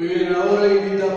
Muy bien, ahora invitamos.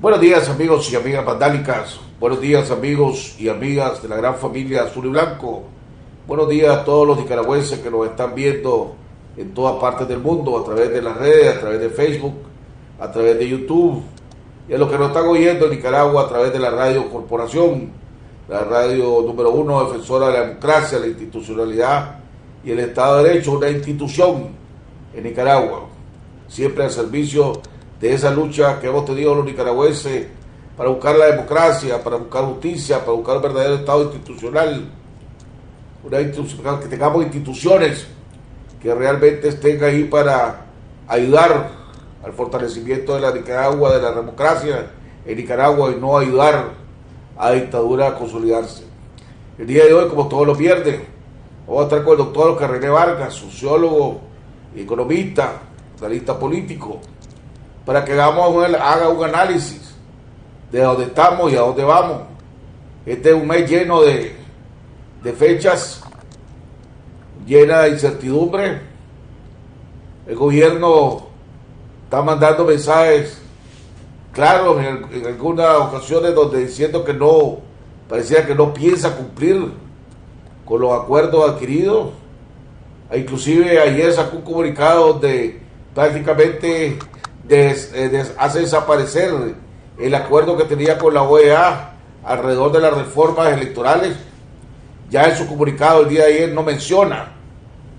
Buenos días, amigos y amigas vandálicas. Buenos días, amigos y amigas de la gran familia Azul y Blanco. Buenos días a todos los nicaragüenses que nos están viendo en todas partes del mundo, a través de las redes, a través de Facebook, a través de YouTube, y a los que nos están oyendo en Nicaragua a través de la Radio Corporación, la radio número 1 defensora de la democracia, la institucionalidad y el Estado de Derecho, una institución en Nicaragua, siempre al servicio de esa lucha que hemos tenido los nicaragüenses para buscar la democracia, para buscar justicia, para buscar un verdadero Estado institucional, que tengamos instituciones que realmente estén ahí para ayudar al fortalecimiento de la Nicaragua, de la democracia en Nicaragua, y no ayudar a la dictadura a consolidarse. El día de hoy, como todos los viernes, vamos a estar con el doctor Oscar René Vargas, sociólogo, economista, analista político, para que haga un análisis de dónde estamos y a dónde vamos. Este es un mes lleno de fechas, llena de incertidumbre. El gobierno está mandando mensajes claros en algunas ocasiones donde diciendo que no, parecía que no piensa cumplir con los acuerdos adquiridos. Inclusive ayer sacó un comunicado donde prácticamente hace desaparecer el acuerdo que tenía con la OEA alrededor de las reformas electorales. Ya en su comunicado el día de ayer no menciona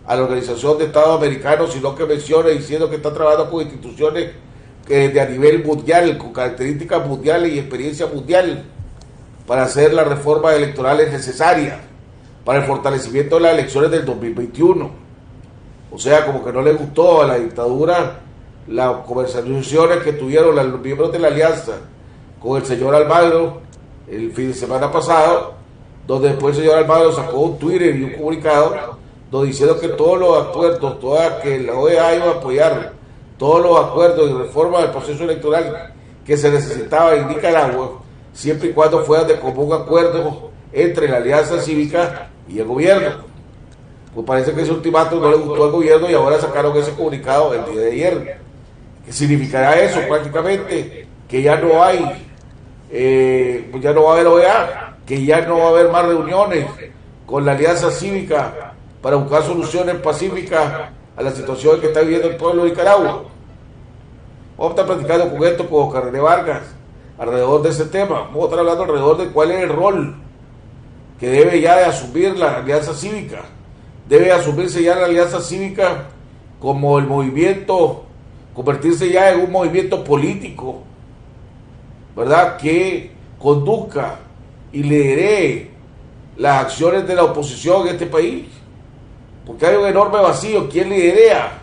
a la Organización de Estados Americanos, sino que menciona diciendo que está trabajando con instituciones que a nivel mundial, con características mundiales y experiencia mundial, para hacer las reformas electorales necesarias para el fortalecimiento de las elecciones del 2021. O sea, como que no le gustó a la dictadura las conversaciones que tuvieron los miembros de la alianza con el señor Almagro el fin de semana pasado, donde después el señor Almagro sacó un Twitter y un comunicado donde diciendo que todos los acuerdos, que la OEA iba a apoyar todos los acuerdos y reformas del proceso electoral que se necesitaba en Nicaragua, siempre y cuando fueran de común acuerdo entre la Alianza Cívica y el gobierno. Pues parece que ese ultimátum no le gustó al gobierno y ahora sacaron ese comunicado el día de ayer. ¿Qué significará eso? Prácticamente que ya no hay, ya no va a haber OEA, que ya no va a haber más reuniones con la Alianza Cívica para buscar soluciones pacíficas a la situación que está viviendo el pueblo de Nicaragua. Vamos a estar platicando con esto con Oscar René Vargas alrededor de ese tema. Vamos a estar hablando alrededor de cuál es el rol que debe ya de asumir la Alianza Cívica. Debe asumirse ya la Alianza Cívica como el movimiento, convertirse ya en un movimiento político, ¿verdad?, que conduzca y lidere las acciones de la oposición en este país, porque hay un enorme vacío. ¿Quién lidera?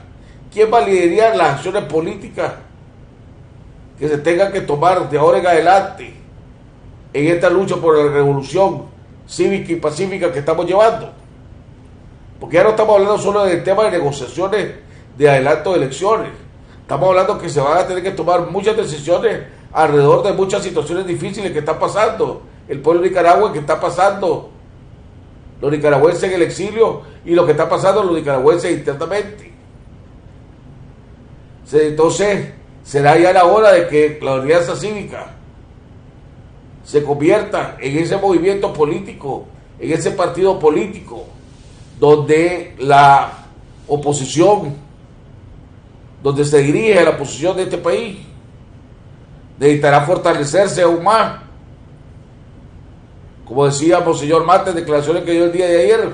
¿Quién va a liderar las acciones políticas que se tengan que tomar de ahora en adelante en esta lucha por la revolución cívica y pacífica que estamos llevando? Porque ya no estamos hablando solo del tema de negociaciones de adelanto de elecciones, estamos hablando que se van a tener que tomar muchas decisiones alrededor de muchas situaciones difíciles que están pasando el pueblo de Nicaragua, que está pasando los nicaragüenses en el exilio y lo que está pasando los nicaragüenses internamente. Entonces será ya la hora de que la alianza cívica se convierta en ese movimiento político, en ese partido político donde la oposición, donde se dirige a la oposición de este país, necesitará fortalecerse aún más. Como decía Monseñor Mate en declaraciones que dio el día de ayer.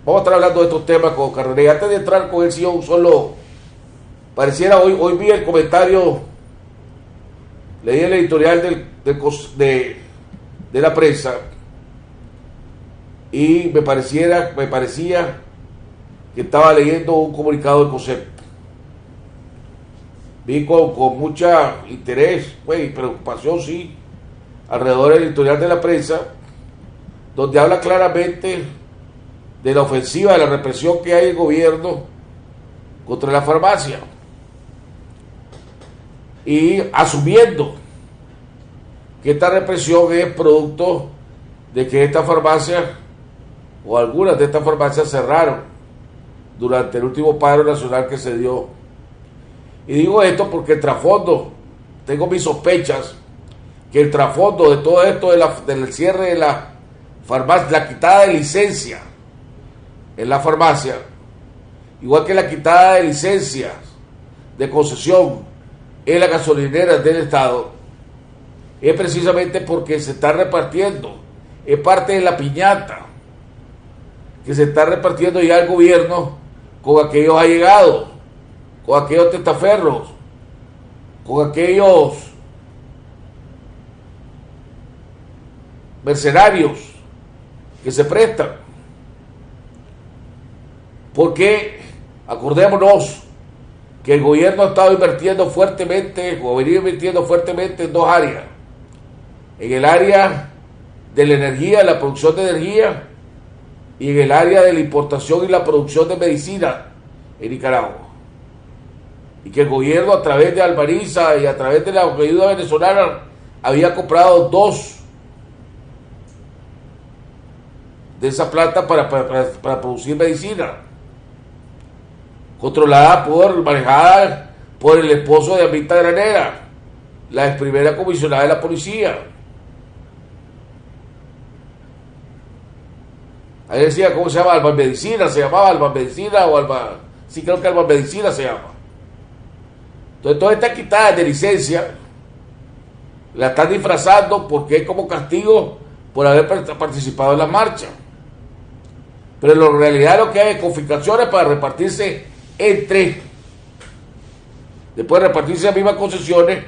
Vamos a estar hablando de estos temas con Carrera. Y antes de entrar con el CEO, solo pareciera, hoy vi el comentario, leí el editorial de la prensa, y me parecía que estaba leyendo un comunicado del concepto. Vi con mucha interés, pues, y preocupación, sí, alrededor del editorial de la prensa, donde habla claramente de la ofensiva, de la represión que hay en el gobierno contra la farmacia, y asumiendo que esta represión es producto de que esta farmacia o algunas de estas farmacias cerraron durante el último paro nacional que se dio. Y digo esto porque el trasfondo, tengo mis sospechas que el trasfondo de todo esto del cierre de la farmacia, la quitada de licencia en la farmacia, igual que la quitada de licencias de concesión en las gasolineras del Estado, es precisamente porque se está repartiendo, es parte de la piñata que se está repartiendo ya el gobierno con aquellos allegados, con aquellos testaferros, con aquellos mercenarios que se prestan. Porque acordémonos que el gobierno ha estado invirtiendo fuertemente, o venía invirtiendo fuertemente en dos áreas: en el área de la energía, la producción de energía, y en el área de la importación y la producción de medicina en Nicaragua. Y que el gobierno, a través de Almariza y a través de la ayuda venezolana, había comprado 2 de esa planta para producir medicina, manejada por el esposo de Amita Granera, la ex primera comisionada de la policía. Ahí decía, ¿cómo se llama? Alma Medicina, se llamaba Alma Medicina o Alma... Sí, creo que Alma Medicina se llama. Entonces, todas estas quitadas de licencia la están disfrazando porque es como castigo por haber participado en la marcha. Pero en realidad lo que hay es confiscaciones para repartirse entre... Después de repartirse las mismas concesiones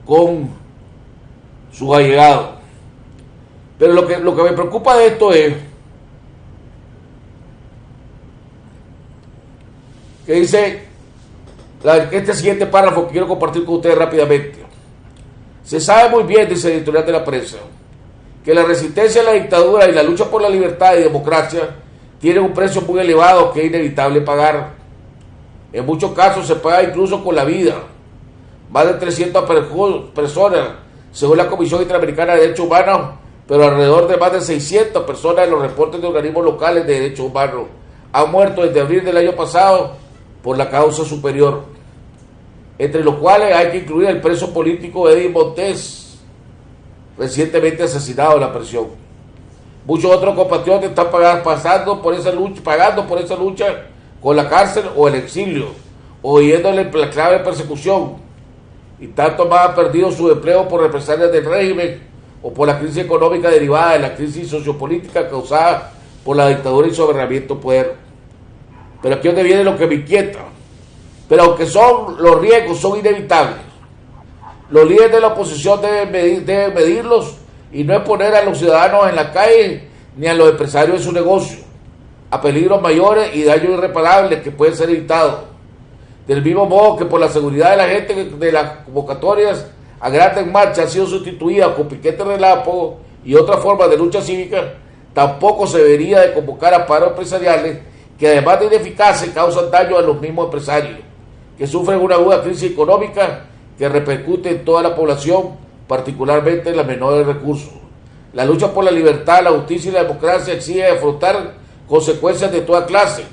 con sus allegados. Pero lo que me preocupa de esto es que dice este siguiente párrafo que quiero compartir con ustedes rápidamente. Se sabe muy bien, dice el editorial de la prensa, que la resistencia a la dictadura y la lucha por la libertad y democracia tienen un precio muy elevado que es inevitable pagar. En muchos casos se paga incluso con la vida. Más de 300 personas, según la Comisión Interamericana de Derechos Humanos, pero alrededor de más de 600 personas en los reportes de organismos locales de derechos humanos han muerto desde abril del año pasado por la causa superior, entre los cuales hay que incluir el preso político Eddy Montes, recientemente asesinado en la prisión. Muchos otros compatriotas están pagando por esa lucha con la cárcel o el exilio, o yéndole la clave de persecución, y tanto más han perdido su empleo por represalias del régimen o por la crisis económica derivada de la crisis sociopolítica causada por la dictadura y soberamiento poder. Pero aquí es donde viene lo que me inquieta. Pero aunque los riesgos son inevitables, los líderes de la oposición deben medirlos y no exponer a los ciudadanos en la calle ni a los empresarios en su negocio a peligros mayores y daños irreparables que pueden ser evitados. Del mismo modo que por la seguridad de la gente de las convocatorias a grandes marchas han sido sustituidas con piquetes relámpagos y otras formas de lucha cívica, tampoco se debería de convocar a paros empresariales que además de ineficaces causan daño a los mismos empresarios, que sufren una aguda crisis económica que repercute en toda la población, particularmente en los menores recursos. La lucha por la libertad, la justicia y la democracia exige afrontar consecuencias de toda clase,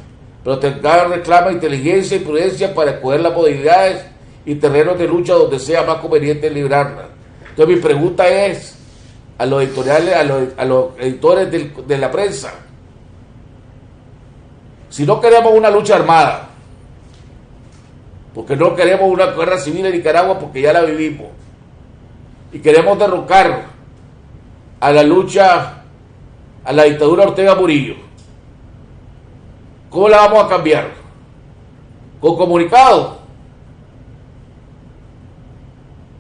pero reclama inteligencia y prudencia para escoger las modalidades y terrenos de lucha donde sea más conveniente librarla. Entonces mi pregunta es a los editoriales, a los editores de la prensa: si no queremos una lucha armada, porque no queremos una guerra civil en Nicaragua porque ya la vivimos, y queremos derrocar a la lucha, a la dictadura Ortega Murillo, ¿cómo la vamos a cambiar? ¿Con comunicados?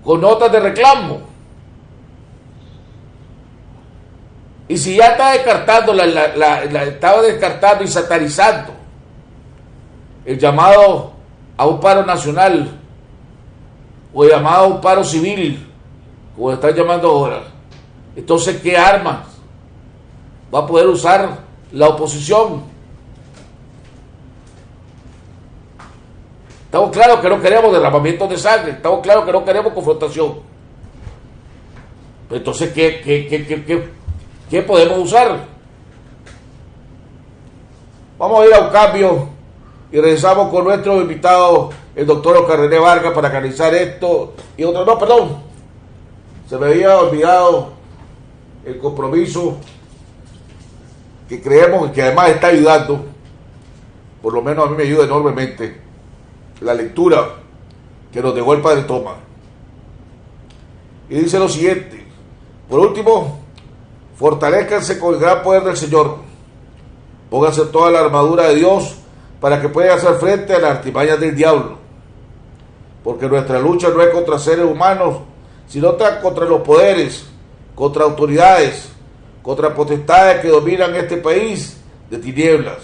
¿Con notas de reclamo? Y si ya está descartando, estaba descartando y satanizando el llamado a un paro nacional o el llamado a un paro civil, como lo están llamando ahora, entonces ¿qué armas va a poder usar la oposición? Estamos claros que no queremos derramamientos de sangre, estamos claros que no queremos confrontación. Pero entonces, ¿qué podemos usar? Vamos a ir a un cambio y regresamos con nuestro invitado, el doctor Oscar René Vargas, para analizar esto y otro. No, perdón, se me había olvidado el compromiso que creemos que además está ayudando, por lo menos a mí me ayuda enormemente, la lectura que nos dejó el padre Tomás. Y dice lo siguiente: por último, fortalezcanse con el gran poder del Señor, pónganse toda la armadura de Dios para que puedan hacer frente a las artimañas del diablo, porque nuestra lucha no es contra seres humanos, sino contra los poderes, contra autoridades, contra potestades que dominan este país de tinieblas,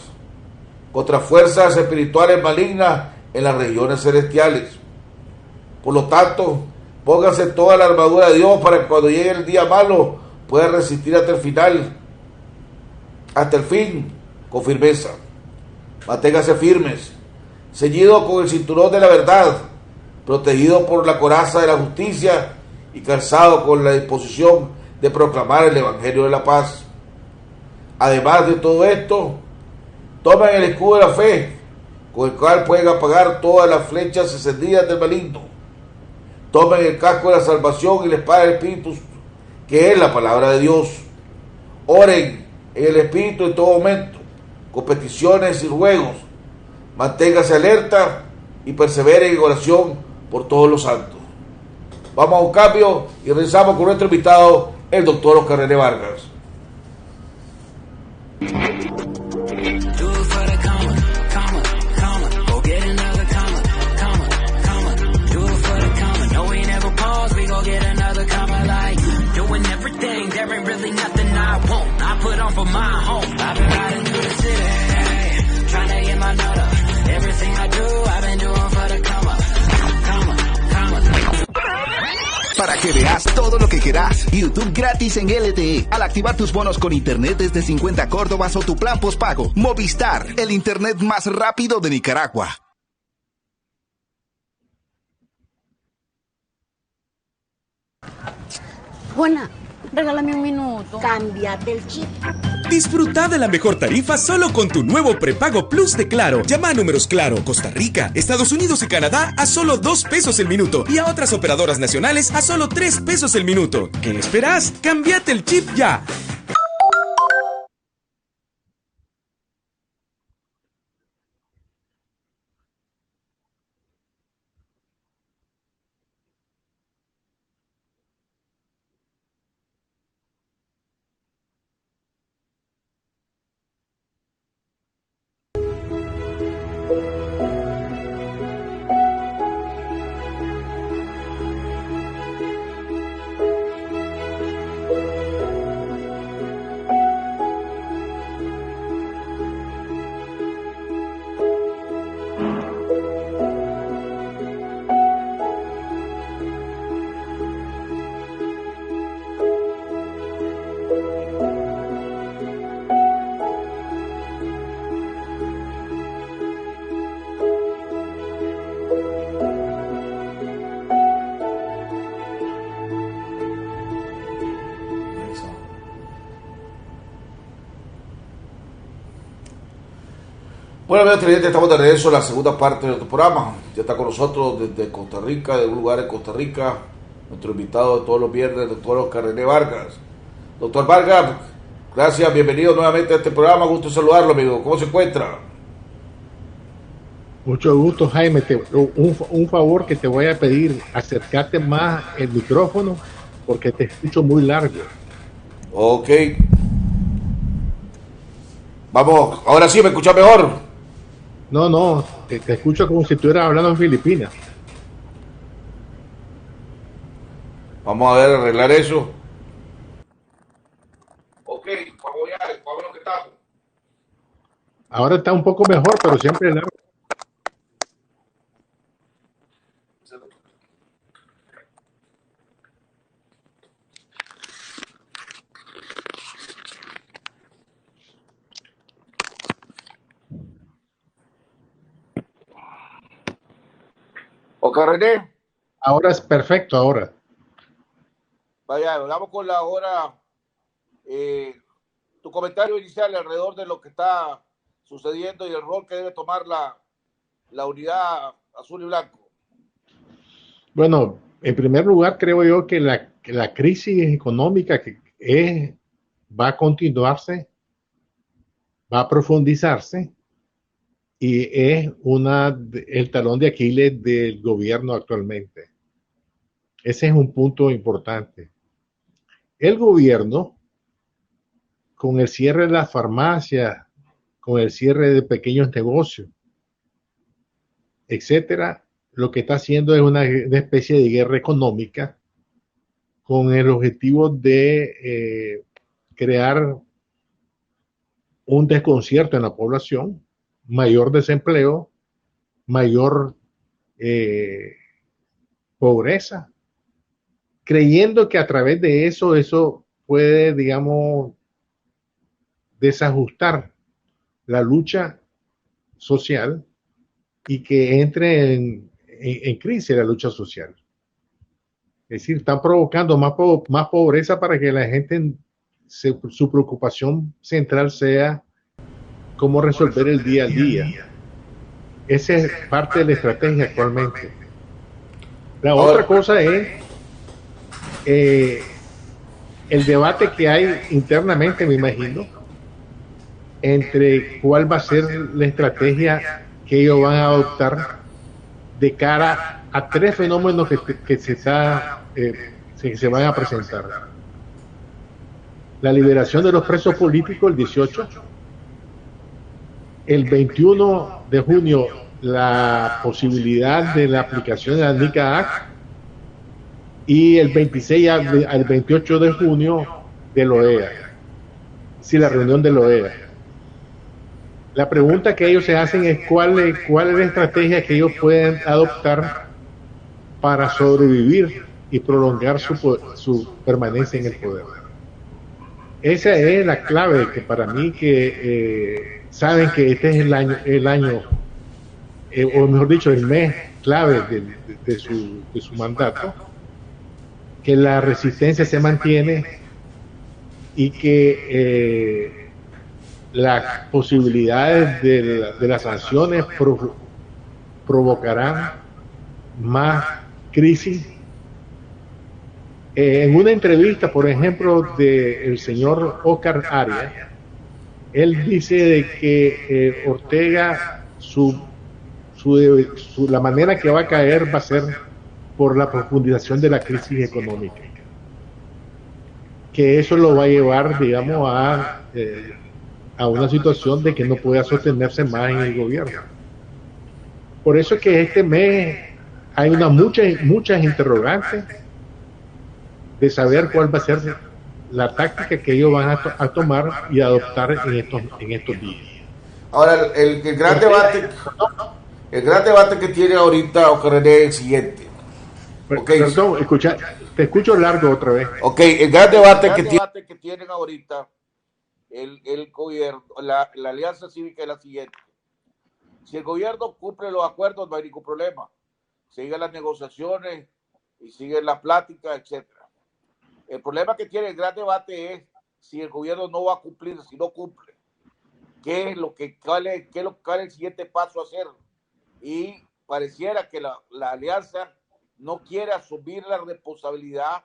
contra fuerzas espirituales malignas en las regiones celestiales. Por lo tanto, pónganse toda la armadura de Dios para que cuando llegue el día malo puedan resistir hasta el final, hasta el fin, con firmeza. Manténganse firmes, ceñidos con el cinturón de la verdad, protegidos por la coraza de la justicia y calzados con la disposición de proclamar el evangelio de la paz. Además de todo esto, tomen el escudo de la fe, con el cual pueden apagar todas las flechas encendidas del maligno. Tomen el casco de la salvación y la espada del Espíritu, que es la palabra de Dios. Oren en el Espíritu en todo momento, con peticiones y ruegos. Manténganse alerta y perseveren en oración por todos los santos. Vamos a un cambio y regresamos con nuestro invitado, el doctor Oscar René Vargas. Para que veas todo lo que quieras, YouTube gratis en LTE. Al activar tus bonos con internet desde 50 córdobas o tu plan postpago. Movistar, el internet más rápido de Nicaragua. Juana, regálame un minuto. Cámbiate el chip. Disfruta de la mejor tarifa solo con tu nuevo prepago Plus de Claro. Llama a números Claro, Costa Rica, Estados Unidos y Canadá a solo 2 pesos el minuto y a otras operadoras nacionales a solo 3 pesos el minuto. ¿Qué esperas? ¡Cámbiate el chip ya! Bueno, amigos televidentes, estamos de regreso a la segunda parte de nuestro programa. Ya está con nosotros desde Costa Rica, de un lugar en Costa Rica, nuestro invitado de todos los viernes, doctor Oscar René Vargas. Doctor Vargas, gracias, bienvenido nuevamente a este programa, gusto saludarlo, amigo. ¿Cómo se encuentra? Mucho gusto, Jaime. Un favor que te voy a pedir, acercarte más el micrófono porque te escucho muy largo. Ok. Vamos, ahora sí, ¿me escucha mejor? No, te escucho como si estuvieras hablando en Filipinas. Vamos a ver, arreglar eso. Ok, vamos a ver lo que estamos. Ahora está un poco mejor, pero siempre es largo. Oscar René. Ahora es perfecto, ahora. Vaya, vamos con la hora. Tu comentario inicial alrededor de lo que está sucediendo y el rol que debe tomar la unidad azul y blanco. Bueno, en primer lugar, creo yo que la crisis económica va a continuarse, va a profundizarse y es el talón de Aquiles del gobierno actualmente. Ese es un punto importante. El gobierno, con el cierre de las farmacias, con el cierre de pequeños negocios, etcétera, lo que está haciendo es una especie de guerra económica con el objetivo de crear un desconcierto en la población, mayor desempleo, mayor pobreza, creyendo que a través de eso puede, digamos, desajustar la lucha social y que entre en crisis la lucha social. Es decir, están provocando más pobreza para que la gente, su preocupación central sea cómo resolver el día a día. Esa es parte de la estrategia actualmente. La otra cosa es el debate que hay internamente, me imagino, entre cuál va a ser la estrategia que ellos van a adoptar de cara a tres fenómenos que se van a presentar. La liberación de los presos políticos el 18, el 21 de junio la posibilidad de la aplicación de la NICA Act y el 26 al 28 de junio de la OEA, sí, la reunión de la OEA. La pregunta que ellos se hacen es cuál es la estrategia que ellos pueden adoptar para sobrevivir y prolongar su permanencia en el poder. Esa es la clave que para mí saben que este es el año o mejor dicho, el mes clave de su mandato, que la resistencia se mantiene y que las posibilidades de las sanciones provocarán más crisis. En una entrevista, por ejemplo, del señor Oscar Arias, él dice de que Ortega, la manera que va a caer va a ser por la profundización de la crisis económica, que eso lo va a llevar, digamos, a una situación de que no pueda sostenerse más en el gobierno. Por eso es que este mes hay muchas interrogantes de saber cuál va a ser la táctica que ellos van a tomar y adoptar en estos días. Ahora, el gran debate que tiene ahorita Oscar René es el siguiente. Okay. Perdón, te escucho largo otra vez. Ok, el gran debate que tienen ahorita el gobierno, la alianza cívica es la siguiente. Si el gobierno cumple los acuerdos, no hay ningún problema. Siguen las negociaciones y siguen las pláticas, etcétera. El problema que tiene el gran debate es si el gobierno no va a cumplir, si no cumple. cuál es el siguiente paso a hacer. Y pareciera que la alianza no quiere asumir la responsabilidad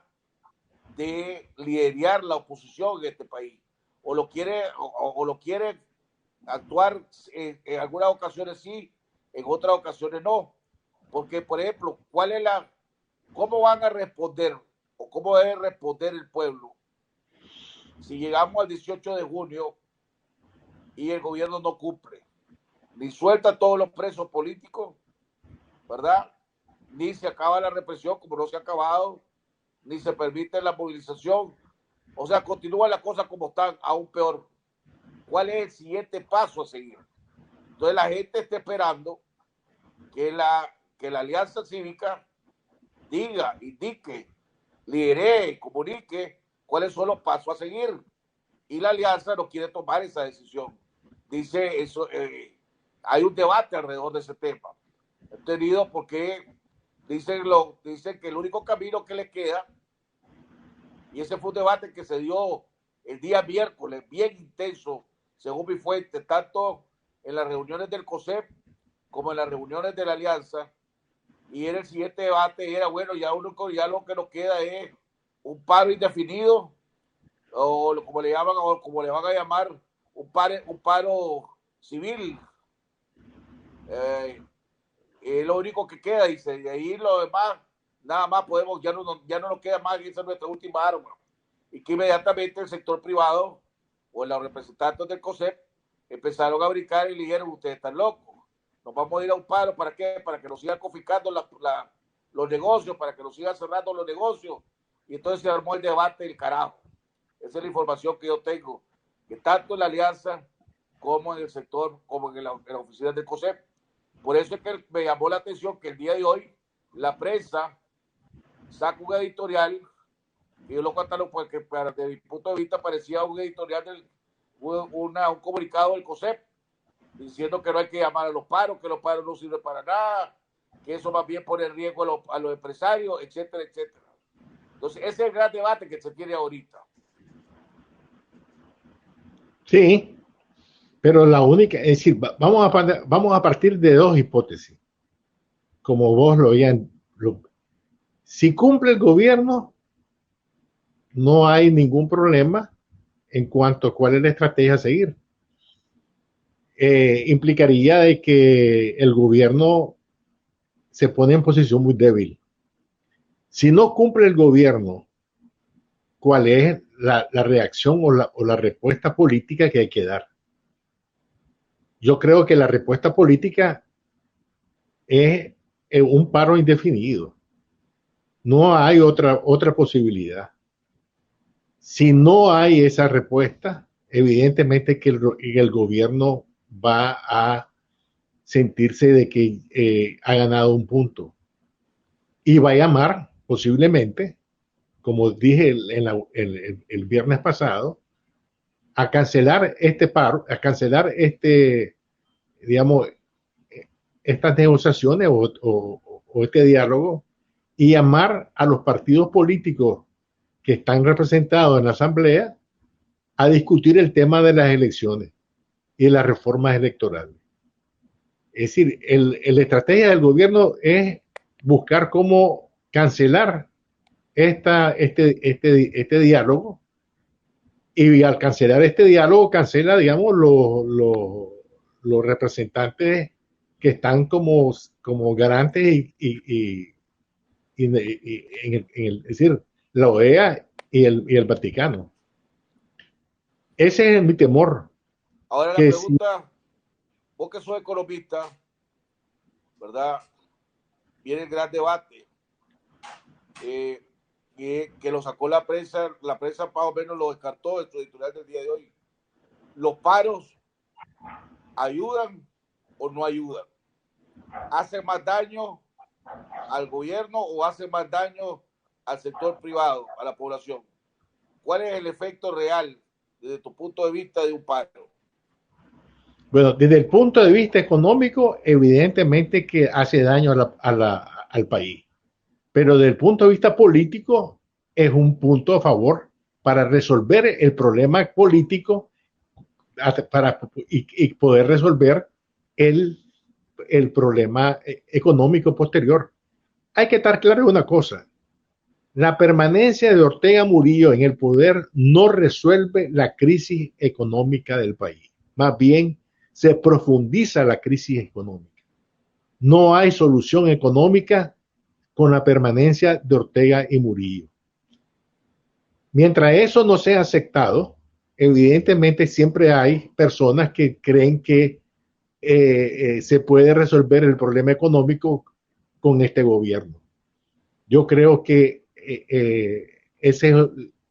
de liderar la oposición en este país, o lo quiere actuar en algunas ocasiones sí, en otras ocasiones no, porque por ejemplo, cómo van a responder o cómo debe responder el pueblo si llegamos al 18 de junio y el gobierno no cumple, ni suelta a todos los presos políticos, ¿verdad? Ni se acaba la represión como no se ha acabado, ni se permite la movilización, o sea, continúan las cosas como están, aún peor. ¿Cuál es el siguiente paso a seguir? Entonces la gente está esperando que la Alianza Cívica diga, indique, lidere, comunique cuáles son los pasos a seguir. Y la Alianza no quiere tomar esa decisión. Dice eso, hay un debate alrededor de ese tema. Entendido porque dicen que el único camino que les queda, y ese fue un debate que se dio el día miércoles, bien intenso, según mi fuente, tanto en las reuniones del COSEP como en las reuniones de la Alianza, y era el siguiente debate, era bueno, ya lo que nos queda es un paro indefinido, o como le llaman, o como le van a llamar, un paro civil. Es lo único que queda, dice, y ahí lo demás, nada más podemos, ya no nos queda más, esa es nuestra última arma. Y que inmediatamente el sector privado o los representantes del COSEP empezaron a brincar y le dijeron, ustedes están locos, nos vamos a ir a un paro, ¿para qué? Para que nos sigan confiscando los negocios, para que nos sigan cerrando los negocios. Y entonces se armó el debate del carajo. Esa es la información que yo tengo, que tanto en la alianza como en el sector, como en la oficina del COSEP. Por eso es que me llamó la atención que el día de hoy la prensa saca un editorial, y yo lo cuento porque desde mi punto de vista parecía un editorial, un comunicado del COSEP, diciendo que no hay que llamar a los paros, que los paros no sirven para nada, que eso más bien pone en riesgo a los empresarios, etcétera, etcétera. Entonces, ese es el gran debate que se tiene ahorita. Sí, pero la única, es decir, vamos a partir de dos hipótesis, como vos lo habían. Si cumple el gobierno, no hay ningún problema en cuanto a cuál es la estrategia a seguir. Implicaría de que el gobierno se pone en posición muy débil. Si no cumple el gobierno, ¿cuál es la reacción o la respuesta política que hay que dar? Yo creo que la respuesta política es un paro indefinido. No hay otra posibilidad. Si no hay esa respuesta, evidentemente que el gobierno va a sentirse de que ha ganado un punto y va a llamar posiblemente, como dije el viernes pasado, a cancelar este paro, a cancelar digamos, estas negociaciones o este diálogo, y llamar a los partidos políticos que están representados en la Asamblea a discutir el tema de las elecciones y de las reformas electorales. Es decir, la estrategia del gobierno es buscar cómo cancelar este diálogo, y al cancelar este diálogo cancela, digamos, los representantes que están como garantes es decir, la OEA y el Vaticano. Ese es mi temor. Ahora la pregunta, vos que sos economista, ¿verdad? Viene el gran debate, que lo sacó la prensa más o menos lo descartó en su editorial del día de hoy. ¿Los paros ayudan o no ayudan? ¿Hacen más daño al gobierno o hacen más daño al sector privado, a la población? ¿Cuál es el efecto real desde tu punto de vista de un paro? Bueno, desde el punto de vista económico, evidentemente que hace daño al país. Pero desde el punto de vista político, es un punto a favor para resolver el problema político y poder resolver el problema económico posterior. Hay que estar claro en una cosa: la permanencia de Ortega Murillo en el poder no resuelve la crisis económica del país. Más bien, se profundiza la crisis económica. No hay solución económica con la permanencia de Ortega y Murillo. Mientras eso no sea aceptado, evidentemente siempre hay personas que creen que se puede resolver el problema económico con este gobierno. Yo creo que esa es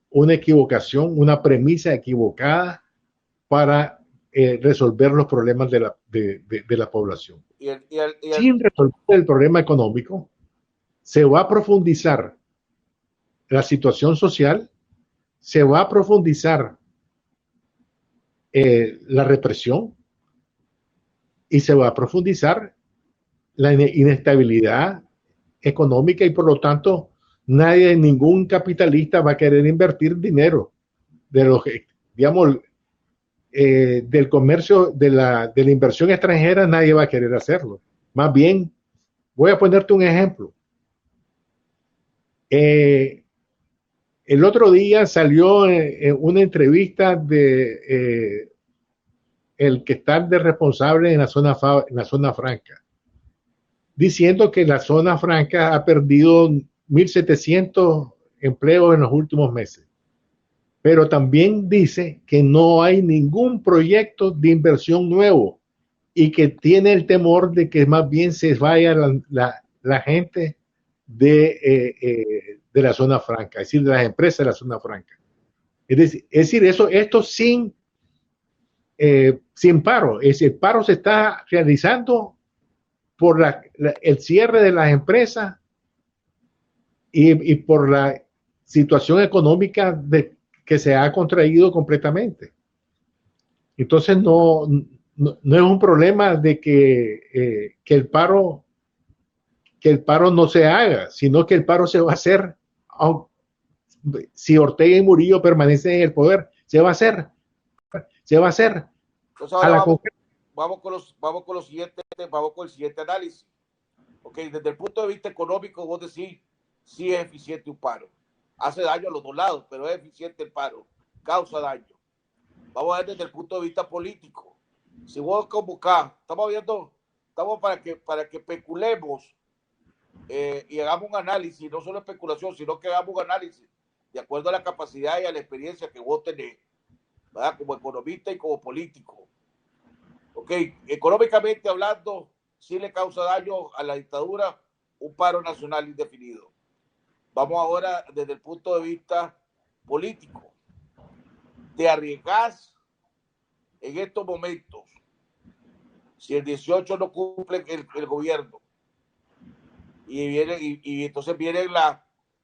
una equivocación, una premisa equivocada para resolver los problemas de la población. Sin resolver el problema económico, se va a profundizar la situación social, se va a profundizar la represión y se va a profundizar la inestabilidad económica, y por lo tanto ningún capitalista va a querer invertir dinero de los, digamos, del comercio, de la inversión extranjera. Nadie va a querer hacerlo. Más bien, voy a ponerte un ejemplo. El otro día salió una entrevista de el que está de responsable en la zona franca, diciendo que la zona franca ha perdido 1.700 empleos en los últimos meses. Pero también dice que no hay ningún proyecto de inversión nuevo y que tiene el temor de que más bien se vaya la gente de la zona franca, es decir, de las empresas de la zona franca. Es decir, esto sin paro. Es decir, el paro se está realizando por el cierre de las empresas y por la situación económica que se ha contraído completamente. Entonces no es un problema de que el paro no se haga, sino que el paro se va a hacer. Si Ortega y Murillo permanecen en el poder, se va a hacer. Entonces ahora vamos con el siguiente análisis. Okay, desde el punto de vista económico, vos decís, sí es eficiente un paro. Hace daño a los dos lados, pero es eficiente el paro. Causa daño. Vamos a ver desde el punto de vista político. Si vos convocás, estamos para que especulemos y hagamos un análisis, no solo especulación, sino que hagamos un análisis de acuerdo a la capacidad y a la experiencia que vos tenés, ¿verdad? Como economista y como político. Ok, económicamente hablando, sí le causa daño a la dictadura un paro nacional indefinido. Vamos ahora desde el punto de vista político. ¿Te arriesgás en estos momentos? Si el 18 no cumple el gobierno y entonces vienen las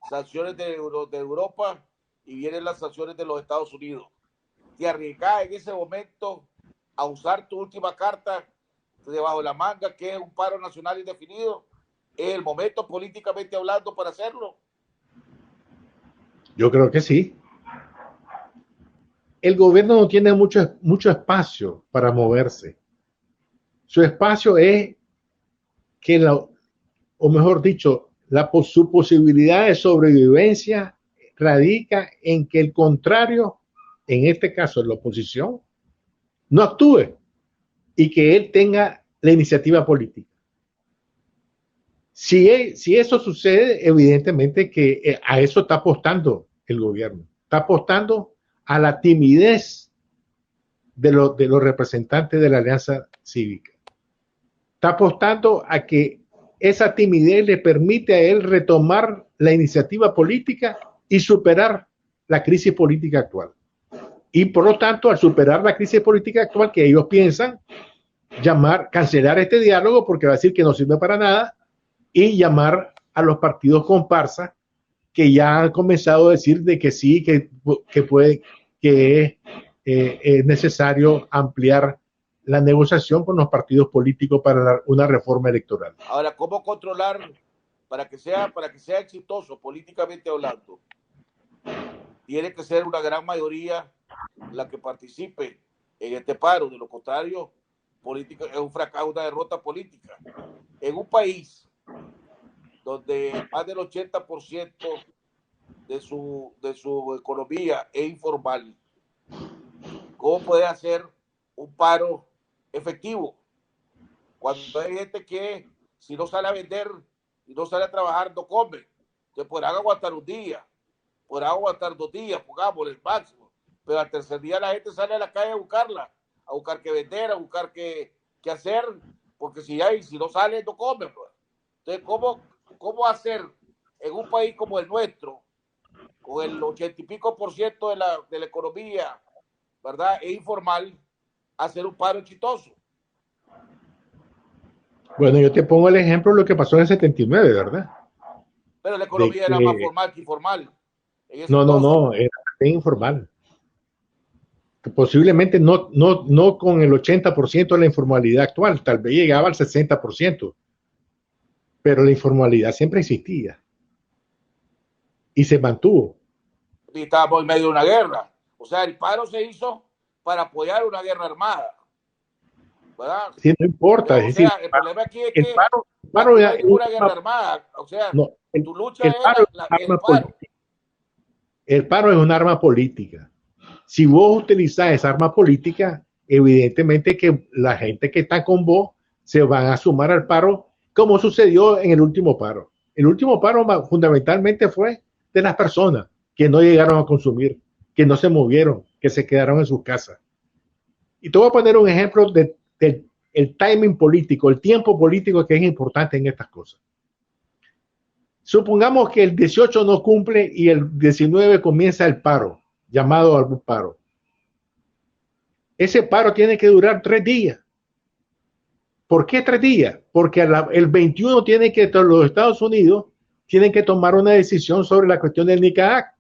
sanciones de Europa y vienen las sanciones de los Estados Unidos, ¿te arriesgás en ese momento a usar tu última carta debajo de la manga, que es un paro nacional indefinido? ¿Es el momento políticamente hablando para hacerlo? Yo creo que sí. El gobierno no tiene mucho espacio para moverse. Su espacio es o mejor dicho, su posibilidad de sobrevivencia radica en que el contrario, en este caso la oposición, no actúe y que él tenga la iniciativa política. Si eso sucede, evidentemente que a eso está apostando el gobierno. Está apostando a la timidez de los representantes de la Alianza Cívica. Está apostando a que esa timidez le permite a él retomar la iniciativa política y superar la crisis política actual. Y por lo tanto, al superar la crisis política actual, que ellos piensan cancelar este diálogo porque va a decir que no sirve para nada, y llamar a los partidos comparsa que ya han comenzado a decir de que sí, que es necesario ampliar la negociación con los partidos políticos para una reforma electoral. Ahora, ¿cómo controlar para que sea exitoso políticamente hablando? Tiene que ser una gran mayoría la que participe en este paro. De lo contrario, política es un fracaso, una derrota política. En un país donde más del 80% de su economía es informal, ¿cómo puede hacer un paro efectivo? Cuando hay gente que si no sale a vender y no sale a trabajar, no come. Se podrán aguantar un día, podrán aguantar 2 días, pongamos el máximo, pero al tercer día la gente sale a la calle a buscarla, a buscar qué vender, a buscar qué hacer, porque si no sale, no come. Pues. Entonces, ¿cómo hacer en un país como el nuestro, con el 80 y pico% de la economía, ¿verdad? E informal, hacer un paro exitoso? Bueno, yo te pongo el ejemplo de lo que pasó en el 79, ¿verdad? Pero la economía era más formal que informal. No, era informal. Posiblemente no con el 80% de la informalidad actual, tal vez llegaba al 60%, pero la informalidad siempre existía y se mantuvo. Y estábamos en medio de una guerra. O sea, el paro se hizo para apoyar una guerra armada. ¿Verdad? Sí, no importa. Pero, o sea, el problema aquí es que no hay ninguna guerra armada. O sea, tu lucha es el paro. El paro es un arma política. Si vos utilizás esa arma política, evidentemente que la gente que está con vos se van a sumar al paro, como sucedió en el último paro. El último paro fundamentalmente fue de las personas que no llegaron a consumir, que no se movieron, que se quedaron en sus casas. Y te voy a poner un ejemplo del timing político, el tiempo político que es importante en estas cosas. Supongamos que el 18 no cumple y el 19 comienza el paro, llamado algún paro. Ese paro tiene que durar 3 días. ¿Por qué 3 días? Porque el 21 los Estados Unidos tienen que tomar una decisión sobre la cuestión del NICA Act.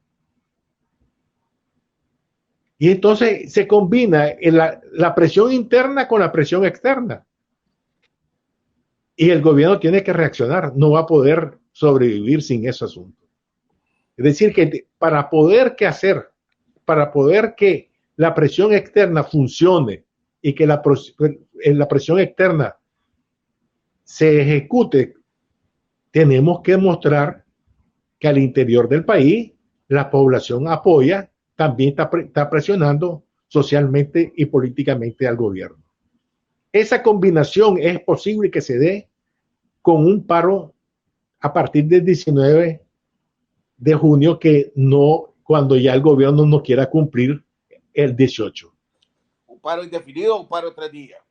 Y entonces se combina la presión interna con la presión externa. Y el gobierno tiene que reaccionar, no va a poder sobrevivir sin ese asunto. Es decir, que para poder que la presión externa funcione y que la presión externa se ejecute, tenemos que mostrar que al interior del país la población apoya, también está presionando socialmente y políticamente al gobierno. Esa combinación es posible que se dé con un paro a partir del 19 de junio, cuando ya el gobierno no quiera cumplir el 18. ¿Un paro indefinido o un paro de 3 días?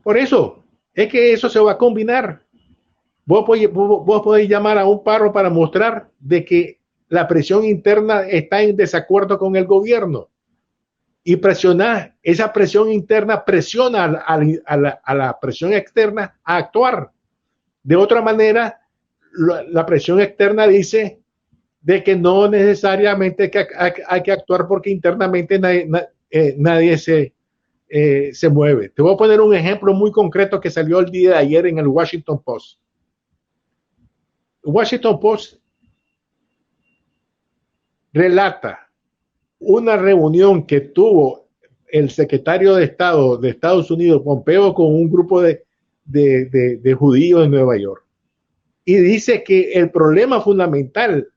Por eso, es que eso se va a combinar. Vos podés llamar a un paro para mostrar de que la presión interna está en desacuerdo con el gobierno. Y esa presión interna presiona a la presión externa a actuar. De otra manera, la presión externa dice de que no necesariamente hay que actuar porque internamente nadie se mueve. Te voy a poner un ejemplo muy concreto que salió el día de ayer en el Washington Post. Washington Post relata una reunión que tuvo el secretario de Estado de Estados Unidos, Pompeo, con un grupo de judíos en Nueva York. Y dice que el problema fundamental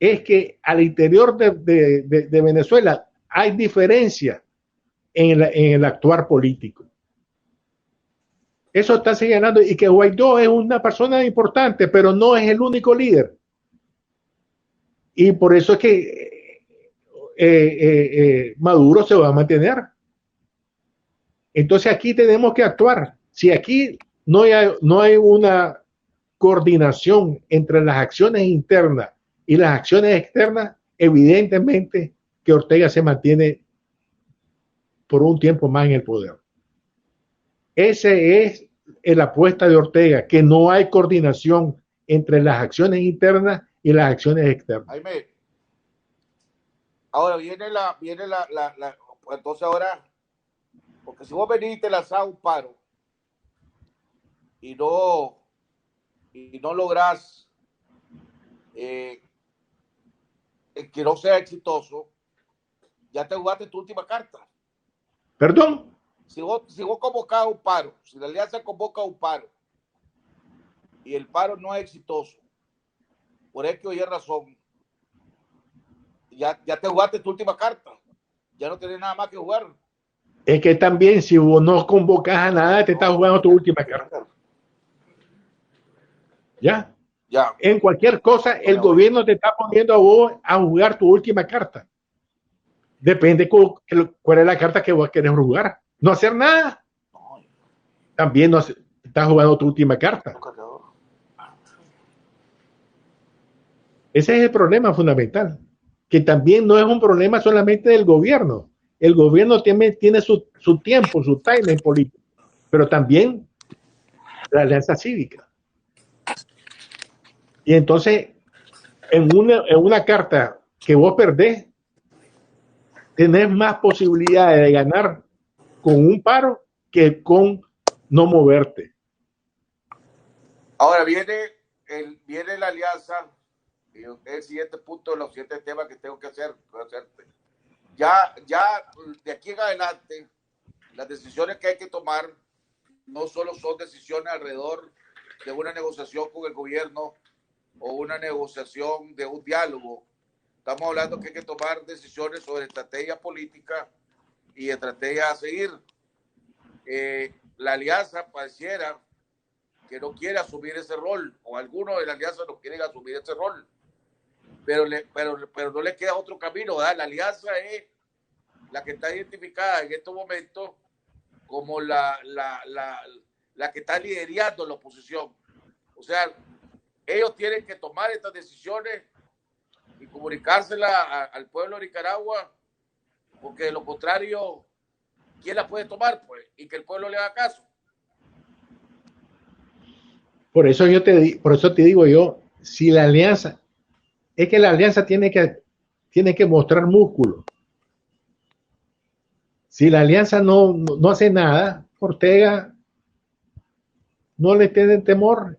es que al interior de Venezuela hay diferencia en el actuar político. Eso está señalando, y que Guaidó es una persona importante, pero no es el único líder. Y por eso es que Maduro se va a mantener. Entonces aquí tenemos que actuar. Si aquí no hay una coordinación entre las acciones internas y las acciones externas, evidentemente que Ortega se mantiene por un tiempo más en el poder. Ese es la apuesta de Ortega, que no hay coordinación entre las acciones internas y las acciones externas. Jaime, ahora viene pues entonces ahora, porque si vos venís y te lanzás un paro y no lográs que no sea exitoso, ya te jugaste tu última carta. Perdón. Si vos convocás un paro, si la alianza convoca un paro y el paro no es exitoso, por X o Y razón, ya te jugaste tu última carta. Ya no tenés nada más que jugar. Es que también si vos no convocas a nada, te estás jugando tu última carta. ¿Ya? Ya. En cualquier cosa, el gobierno te está poniendo a vos a jugar tu última carta. Depende cuál es la carta que vos querés jugar. No hacer nada. También no estás jugando tu última carta. Ese es el problema fundamental. Que también no es un problema solamente del gobierno. El gobierno tiene su tiempo, su timing político, pero también la alianza cívica. Y entonces, en una carta que vos perdés, tenés más posibilidades de ganar con un paro que con no moverte. Ahora viene la alianza, el siguiente punto de los 7 temas que tengo que hacerte. Ya de aquí en adelante, las decisiones que hay que tomar no solo son decisiones alrededor de una negociación con el gobierno o una negociación de un diálogo. Estamos hablando que hay que tomar decisiones sobre estrategia política y estrategia a seguir. La alianza pareciera que no quiere asumir ese rol, o algunos de la alianza no quieren asumir ese rol, pero no le queda otro camino, ¿verdad? La alianza es la que está identificada en estos momentos como la que está liderando la oposición. O sea, ellos tienen que tomar estas decisiones y comunicárselas al pueblo de Nicaragua, porque de lo contrario, ¿quién las puede tomar? Pues, y que el pueblo le haga caso. Por eso te digo yo, si la alianza, es que la alianza tiene que mostrar músculo. Si la alianza no hace nada, Ortega no le tiene temor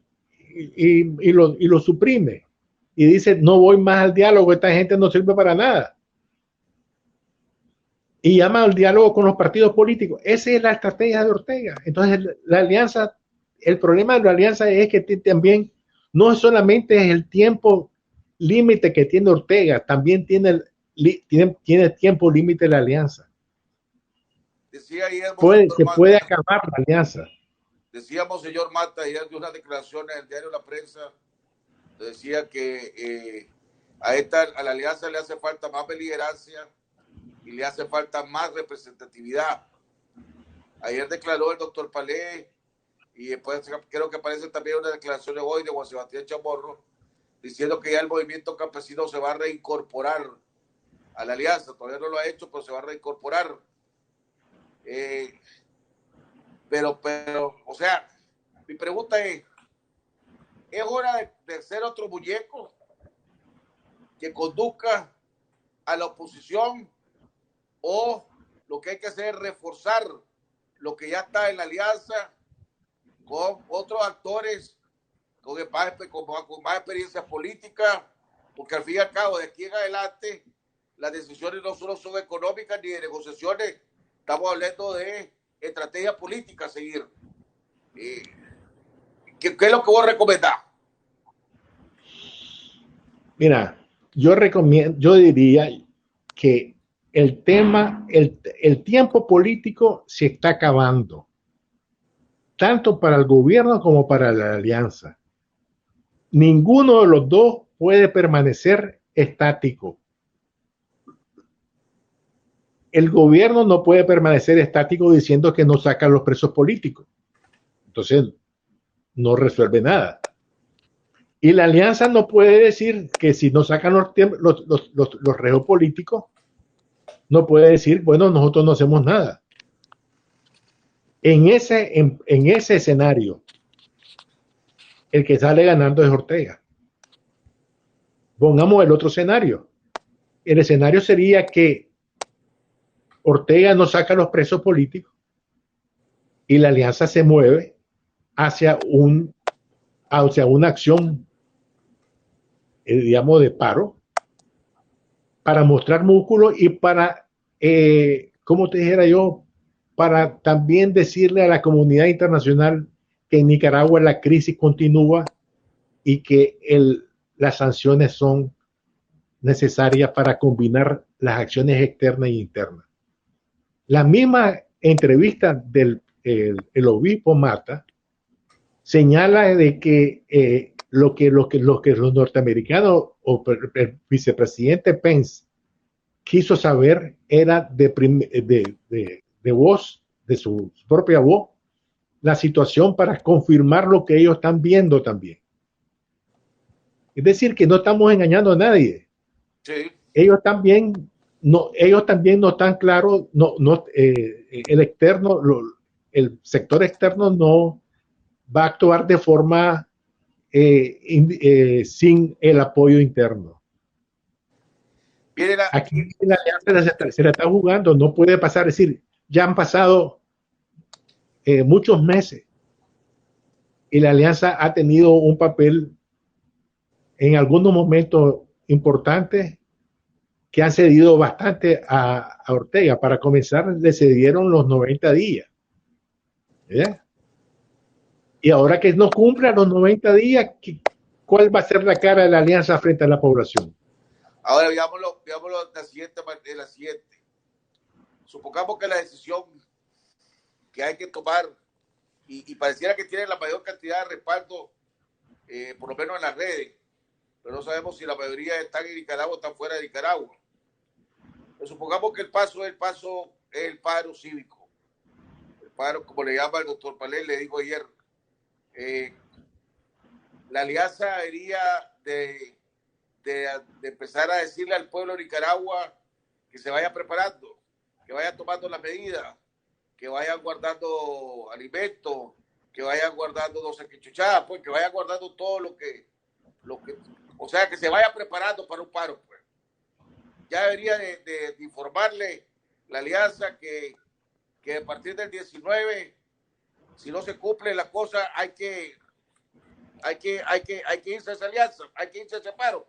y lo suprime. Y dice, no voy más al diálogo, esta gente no sirve para nada. Y llama al diálogo con los partidos políticos. Esa es la estrategia de Ortega. Entonces, la alianza, el problema de la alianza es que también no solamente es el tiempo límite que tiene Ortega, también tiene tiempo límite la alianza. Se puede acabar la alianza. Decíamos, señor Mata, ayer de unas declaraciones del diario La Prensa, decía que a la alianza le hace falta más beligerancia y le hace falta más representatividad. Ayer declaró el doctor Palé, y después creo que aparece también una declaración de hoy de Juan Sebastián Chamorro, diciendo que ya el movimiento campesino se va a reincorporar a la alianza. Todavía no lo ha hecho, pero se va a reincorporar. Pero, o sea, mi pregunta ¿es hora de ser otro muñeco que conduzca a la oposición, o lo que hay que hacer es reforzar lo que ya está en la alianza con otros actores con más experiencia política? Porque al fin y al cabo, de aquí en adelante, las decisiones no solo son económicas ni de negociaciones, estamos hablando de estrategia política a seguir. ¿Qué es lo que vos recomendás? Mira, yo diría que el tiempo político se está acabando, tanto para el gobierno como para la alianza. Ninguno de los dos puede permanecer estático. El gobierno no puede permanecer estático diciendo que no sacan los presos políticos. Entonces, no resuelve nada. Y la alianza no puede decir que si no sacan los reos políticos, no puede decir, bueno, nosotros no hacemos nada. En ese escenario, el que sale ganando es Ortega. Pongamos el otro escenario. El escenario sería que Ortega no saca los presos políticos y la alianza se mueve hacia una acción, digamos, de paro, para mostrar músculo y para, como te dijera yo, para también decirle a la comunidad internacional que en Nicaragua la crisis continúa y que las sanciones son necesarias para combinar las acciones externas e internas. La misma entrevista del el obispo Mata señala de que lo que los norteamericanos o el vicepresidente Pence quiso saber era de voz, de su propia voz, la situación para confirmar lo que ellos están viendo también. Es decir, que no estamos engañando a nadie. Sí. Ellos también no están claros, el sector externo no va a actuar de forma sin el apoyo interno. Aquí la alianza se la está jugando, no puede pasar, es decir, ya han pasado muchos meses y la alianza ha tenido un papel en algunos momentos importantes que han cedido bastante a Ortega. Para comenzar, le cedieron los 90 días. ¿Verdad? Y ahora que no cumpla los 90 días, ¿cuál va a ser la cara de la alianza frente a la población? Ahora veámoslo de la siguiente. Supongamos que la decisión que hay que tomar, y pareciera que tiene la mayor cantidad de respaldo, por lo menos en las redes, pero no sabemos si la mayoría están en Nicaragua o están fuera de Nicaragua. Pero supongamos que el paso es el paro cívico. El paro, como le llama el doctor Palé, le dijo ayer, la alianza debería de empezar a decirle al pueblo de Nicaragua que se vaya preparando, que vaya tomando las medidas, que vayan guardando alimentos, que vayan guardando 12 quichuchadas, pues que vayan guardando todo lo que, o sea, que se vaya preparando para un paro, pues. Ya debería de informarle la alianza que a partir del 19, si no se cumple la cosa, hay que irse a esa alianza, hay que irse a ese paro.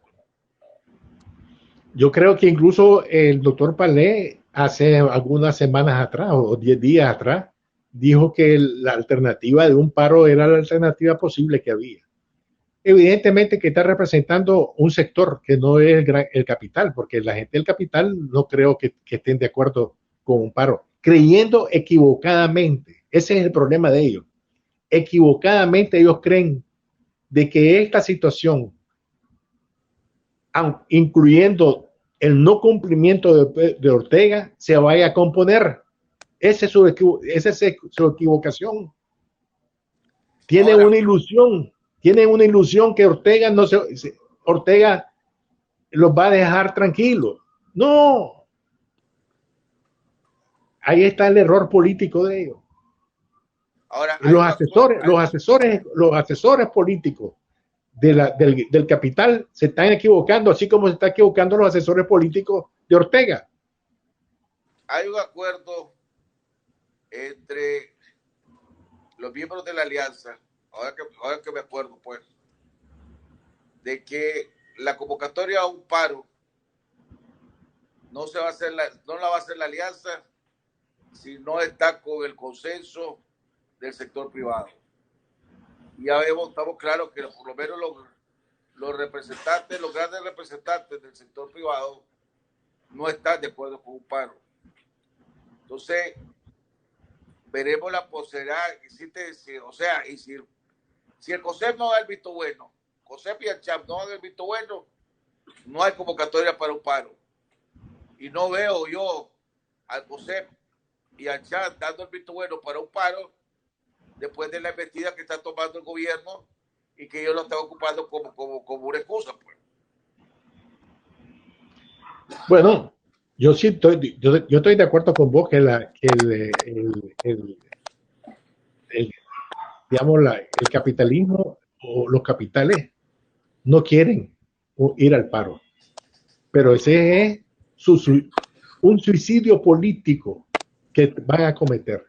Yo creo que incluso el doctor Palé hace algunas semanas atrás o 10 días atrás dijo que la alternativa de un paro era la alternativa posible que había. Evidentemente que está representando un sector que no es el capital, porque la gente del capital no creo que estén de acuerdo con un paro, creyendo equivocadamente. Ese es el problema de ellos. Equivocadamente ellos creen de que esta situación, incluyendo el no cumplimiento de Ortega, se vaya a componer. Esa es su equivocación. Tienen una ilusión. Tienen una ilusión que Ortega Ortega los va a dejar tranquilos. No. Ahí está el error político de ellos. Ahora, los asesores políticos del capital se están equivocando, así como se están equivocando los asesores políticos de Ortega. Hay un acuerdo entre los miembros de la alianza, ahora que me acuerdo, pues, de que la convocatoria a un paro no la va a hacer la alianza si no está con el consenso del sector privado. Y ya estamos claros que por lo menos los representantes, los grandes representantes del sector privado no están de acuerdo con un paro. Entonces, veremos la posibilidad, o sea, y si el COSEP no da el visto bueno, COSEP y el CHAP no dan el visto bueno, no hay convocatoria para un paro. Y no veo yo al COSEP y al CHAP dando el visto bueno para un paro después de la investida que está tomando el gobierno y que ellos lo están ocupando como una excusa, pues. Bueno, yo sí estoy de acuerdo con vos que digamos, el capitalismo o los capitales no quieren ir al paro, pero ese es un suicidio político que van a cometer.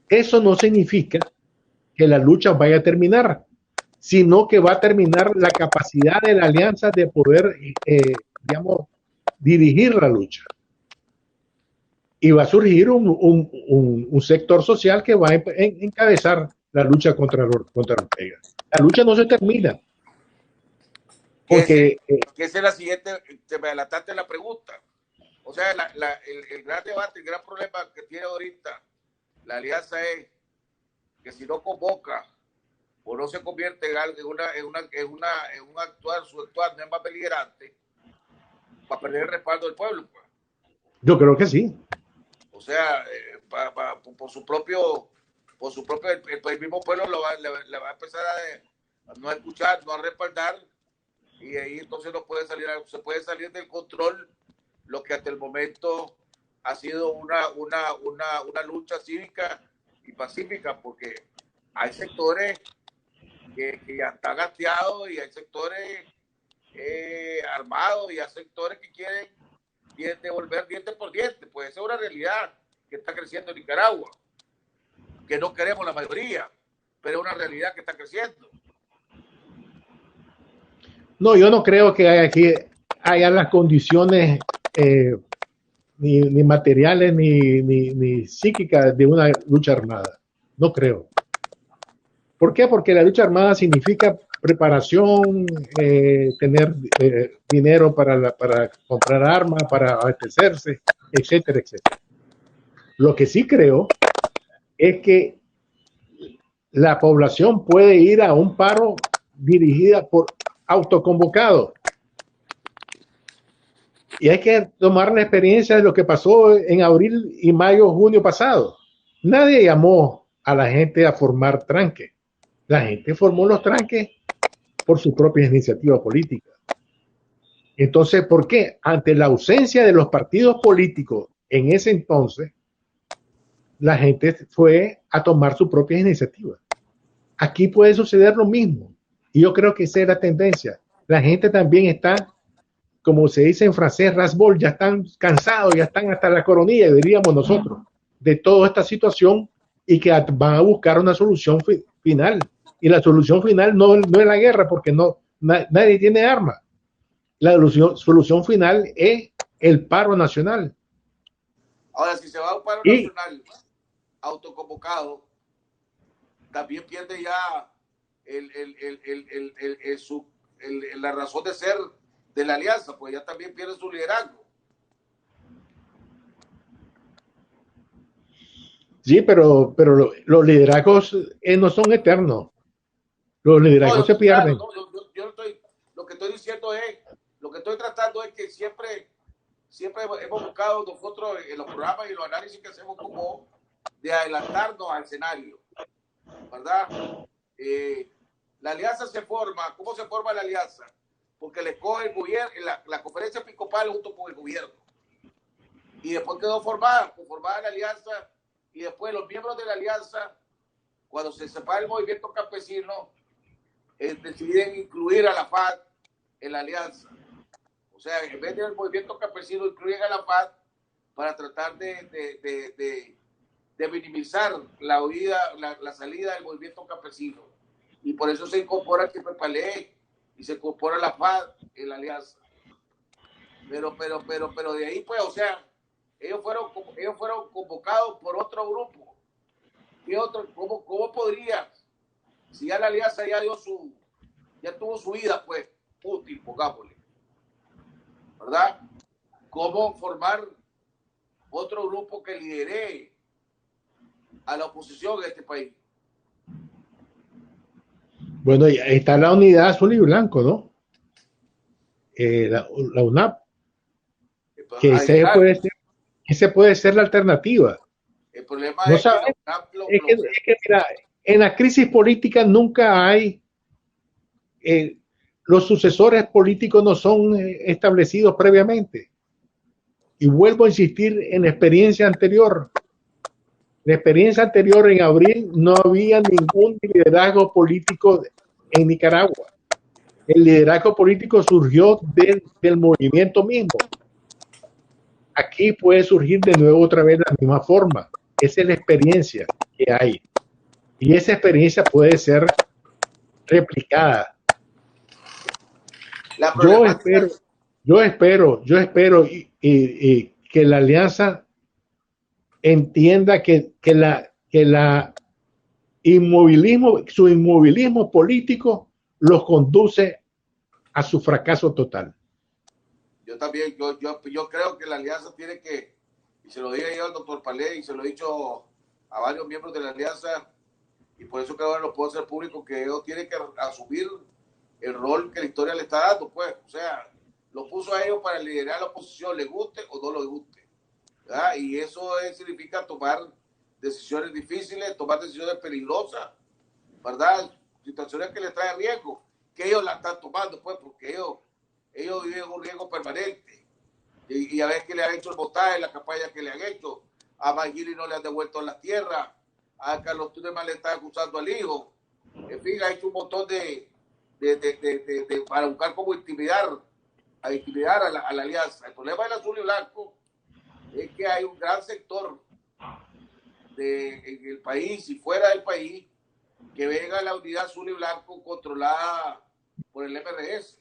Eso no significa que la lucha vaya a terminar, sino que va a terminar la capacidad de la alianza de poder, digamos, dirigir la lucha. y va a surgir un sector social que va a encabezar la lucha contra Ortega. La lucha no se termina. Porque, que esa es la siguiente, te me adelantaste la pregunta. O sea, el gran debate, el gran problema que tiene ahorita la alianza es que si no convoca o no se convierte en un actuar, su actuar no es más beligerante, para perder el respaldo del pueblo. Pues. Yo creo que sí. O sea, por su propio, el mismo pueblo le va a empezar a no escuchar, no a respaldar, y ahí entonces se puede salir del control lo que hasta el momento ha sido una lucha cívica y pacífica, porque hay sectores que ya están hastiados y hay sectores armados y hay sectores que quieren devolver diente por diente. Pues esa es una realidad que está creciendo en Nicaragua, que no queremos la mayoría, pero es una realidad que está creciendo. No, yo no creo que haya las condiciones ni materiales ni psíquicas de una lucha armada. No creo. ¿Por qué? Porque la lucha armada significa preparación, tener dinero para comprar armas, para abastecerse, etcétera, etcétera. Lo que sí creo es que la población puede ir a un paro dirigida por autoconvocado. Y hay que tomar la experiencia de lo que pasó en abril y mayo, junio pasado. Nadie llamó a la gente a formar tranques. La gente formó los tranques por su propia iniciativa política. Entonces, ¿por qué? Ante la ausencia de los partidos políticos en ese entonces, la gente fue a tomar su propia iniciativa. Aquí puede suceder lo mismo. Y yo creo que esa es la tendencia. La gente también está, como se dice en francés, ras-bol, ya están cansados, ya están hasta la coronilla, diríamos nosotros, de toda esta situación y que van a buscar una solución final. Y la solución final no es la guerra, porque nadie tiene armas. La solución final es el paro nacional. Ahora, si se va a un paro nacional autoconvocado, también pierde ya la razón de ser de la alianza, pues ya también pierde su liderazgo. Sí, pero los liderazgos no son eternos. Los liderazgos se pierden. Lo que estoy diciendo es, lo que estoy tratando es que siempre hemos buscado nosotros en los programas y los análisis que hacemos como de adelantarnos al escenario, ¿verdad? La alianza se forma. ¿Cómo se forma la alianza? Porque le escoge el gobierno, la conferencia episcopal junto con el gobierno. Y después quedó formada la alianza, y después los miembros de la alianza, cuando se separa el movimiento campesino, deciden incluir a la FAD en la alianza. O sea, en vez del movimiento campesino, incluyen a la FAD para tratar de minimizar la salida del movimiento campesino. Y por eso se incorpora el TPPLE y se incorpora la FAD en la alianza. Pero de ahí, pues, o sea, ellos fueron convocados por otro grupo. ¿Qué otro? ¿Cómo podría? Si ya la alianza ya tuvo su vida, pues, útil, pongámosle, ¿verdad? ¿Cómo formar otro grupo que lidere a la oposición en este país? Bueno, y ahí está la unidad azul y blanco, ¿no? La UNAP. Que ese puede ser la alternativa. El problema no es que mira, en la crisis política nunca hay los sucesores políticos no son establecidos previamente. Y vuelvo a insistir en la experiencia anterior. La experiencia anterior, en abril, no había ningún liderazgo político en Nicaragua. El liderazgo político surgió del movimiento mismo. Aquí puede surgir de nuevo otra vez de la misma forma. Esa es la experiencia que hay. Y esa experiencia puede ser replicada. Yo espero y que la alianza entienda que su inmovilismo político los conduce a su fracaso total. Yo también, yo creo que la alianza tiene que, y se lo dije yo al doctor Palé, y se lo he dicho a varios miembros de la alianza, y por eso que ahora lo puedo hacer público, que ellos tienen que asumir el rol que la historia le está dando, pues, o sea, lo puso a ellos para liderar la oposición, le guste o no le guste, ¿verdad? Y eso significa tomar decisiones difíciles, tomar decisiones peligrosas, ¿verdad? Situaciones que les traen riesgo, que ellos la están tomando, pues, porque ellos viven un riesgo permanente. Y a ver qué le han hecho el montaje, la campaña que le han hecho. A Magili no le han devuelto la tierra. A Carlos Tuneman le están acusando al hijo. En fin, ha hecho un montón para buscar cómo intimidar a la alianza. El problema del azul y blanco es que hay un gran sector en el país y fuera del país que venga la unidad azul y blanco controlada por el MRS.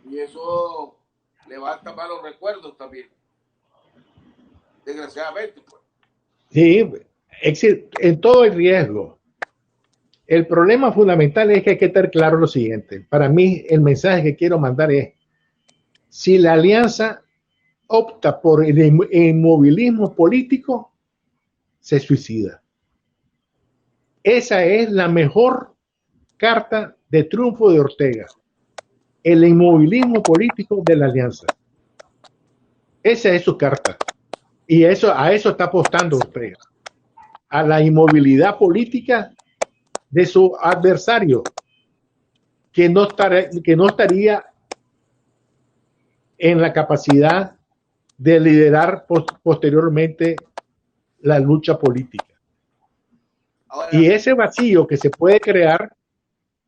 Y eso levanta malos recuerdos también. Desgraciadamente, pues. Sí, en todo el riesgo. El problema fundamental es que hay que tener claro lo siguiente. Para mí, el mensaje que quiero mandar es, si la alianza opta por el inmovilismo político, se suicida. Esa es la mejor carta de triunfo de Ortega. El inmovilismo político de la alianza. Esa es su carta. Y a eso está apostando Ortega. A la inmovilidad política de su adversario, que no estaría en la capacidad de liderar posteriormente la lucha política. Ahora, y ese vacío que se puede crear